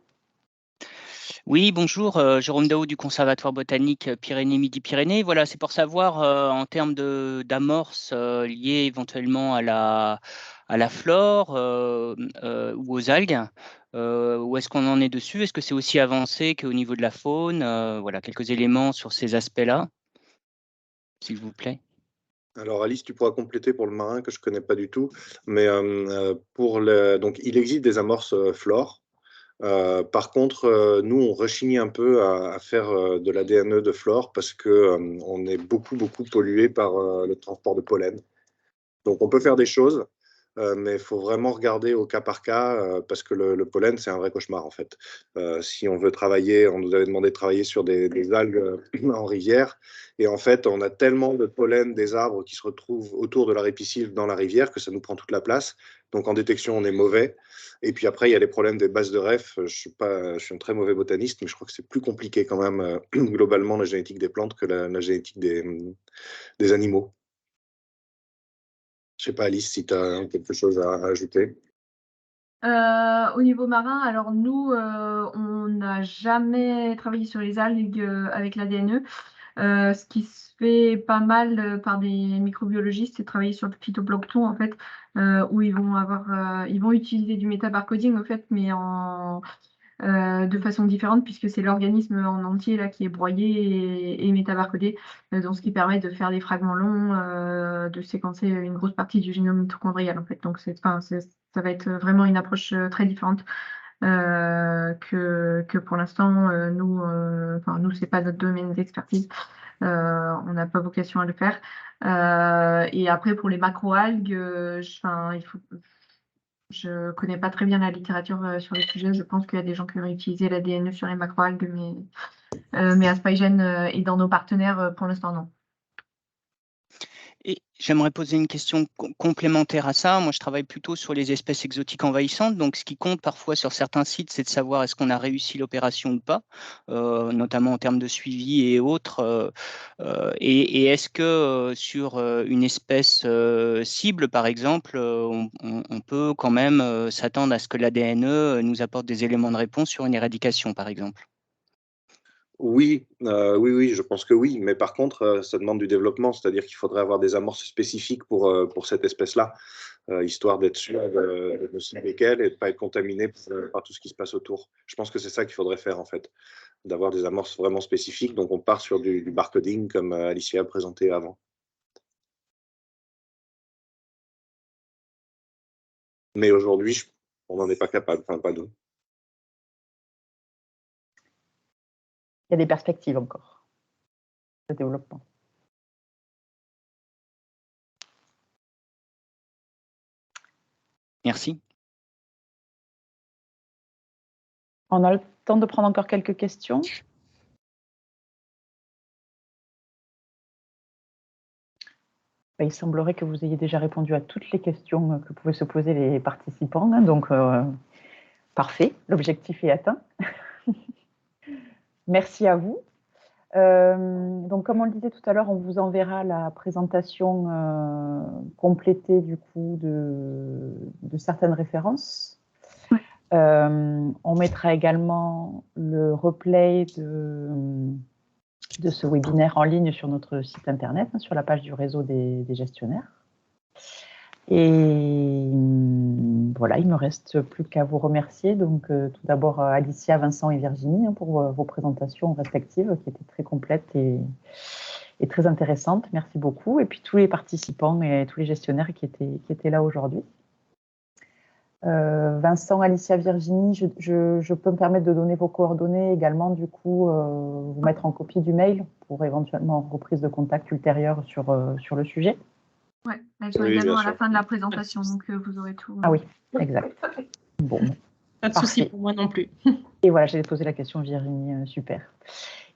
Oui, bonjour, Jérôme Daou du Conservatoire botanique Pyrénées-Midi-Pyrénées. Voilà, c'est pour savoir en termes d'amorces liées éventuellement à la flore ou aux algues, où est-ce qu'on en est dessus? Est-ce que c'est aussi avancé qu'au niveau de la faune? Voilà, quelques éléments sur ces aspects-là, s'il vous plaît. Alors Alice, tu pourras compléter pour le marin que je ne connais pas du tout, mais donc il existe des amorces flore. Par contre, nous, on rechigne un peu à faire de l'ADNE de flore parce qu'on est beaucoup pollué par le transport de pollen. Donc, on peut faire des choses, mais il faut vraiment regarder au cas par cas parce que le pollen, c'est un vrai cauchemar en fait. Si on veut travailler, on nous avait demandé de travailler sur des algues en rivière. Et en fait, on a tellement de pollen des arbres qui se retrouvent autour de la ripisylve dans la rivière que ça nous prend toute la place. Donc, en détection, on est mauvais. Et puis après, il y a les problèmes des bases de REF. Je suis un très mauvais botaniste, mais je crois que c'est plus compliqué quand même, globalement, la génétique des plantes que la génétique des animaux. Je ne sais pas, Alice, si tu as quelque chose à ajouter. Au niveau marin, alors nous, on n'a jamais travaillé sur les algues avec l'ADNE. Ce qui se fait pas mal par des microbiologistes, c'est travailler sur le phytoplancton en fait, où ils vont utiliser du métabarcoding en fait, mais de façon différente puisque c'est l'organisme en entier là qui est broyé et métabarcodé, donc ce qui permet de faire des fragments longs, de séquencer une grosse partie du génome mitochondrial en fait. Donc ça va être vraiment une approche très différente. Que pour l'instant, nous, c'est pas notre domaine d'expertise. On n'a pas vocation à le faire. Et après, pour les macroalgues, je connais pas très bien la littérature sur le sujet. Je pense qu'il y a des gens qui auraient utilisé l'ADNE sur les macroalgues, mais Aspygen et dans nos partenaires, pour l'instant, non. Et j'aimerais poser une question complémentaire à ça. Moi, je travaille plutôt sur les espèces exotiques envahissantes. Donc, ce qui compte parfois sur certains sites, c'est de savoir est-ce qu'on a réussi l'opération ou pas, notamment en termes de suivi et autres. Et est-ce que sur une espèce cible, par exemple, on peut quand même s'attendre à ce que l'ADNE nous apporte des éléments de réponse sur une éradication, par exemple? Oui, je pense que oui. Mais par contre, ça demande du développement, c'est-à-dire qu'il faudrait avoir des amorces spécifiques pour cette espèce-là, histoire d'être sûr de cibler qu'elle et de ne pas être contaminé par tout ce qui se passe autour. Je pense que c'est ça qu'il faudrait faire en fait. d'avoir des amorces vraiment spécifiques. Donc, on part sur du barcoding comme Alicia a présenté avant. Mais aujourd'hui, on n'en est pas capable, enfin pas nous. Il y a des perspectives encore de développement. Merci. On a le temps de prendre encore quelques questions. Il semblerait que vous ayez déjà répondu à toutes les questions que pouvaient se poser les participants. Hein, donc, parfait, l'objectif est atteint. Merci à vous. Donc, comme on le disait tout à l'heure, on vous enverra la présentation complétée du coup de certaines références. On mettra également le replay de ce webinaire en ligne sur notre site internet, hein, sur la page du réseau des gestionnaires. Et voilà, il ne me reste plus qu'à vous remercier. Donc, tout d'abord, Alicia, Vincent et Virginie, hein, pour vos présentations respectives qui étaient très complètes et très intéressantes. Merci beaucoup. Et puis, tous les participants et tous les gestionnaires qui étaient là aujourd'hui. Vincent, Alicia, Virginie, je peux me permettre de donner vos coordonnées également, du coup, vous mettre en copie du mail pour éventuellement reprise de contact ultérieure sur le sujet. Oui, elles sont également à la fin de la présentation, donc vous aurez tout. Ah oui, exact. Bon, pas de souci pour moi non plus. Et voilà, j'allais poser la question, Virginie, super.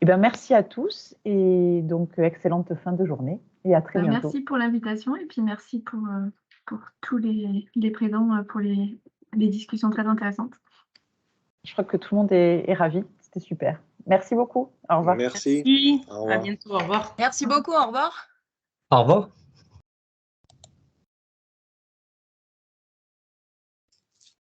Eh bien, merci à tous et donc excellente fin de journée et à très bientôt. Merci pour l'invitation et puis merci pour tous les présents, pour les discussions très intéressantes. Je crois que tout le monde est ravi, c'était super. Merci beaucoup, au revoir. Merci. Merci. Au revoir. À bientôt, au revoir. Merci beaucoup, au revoir. Au revoir.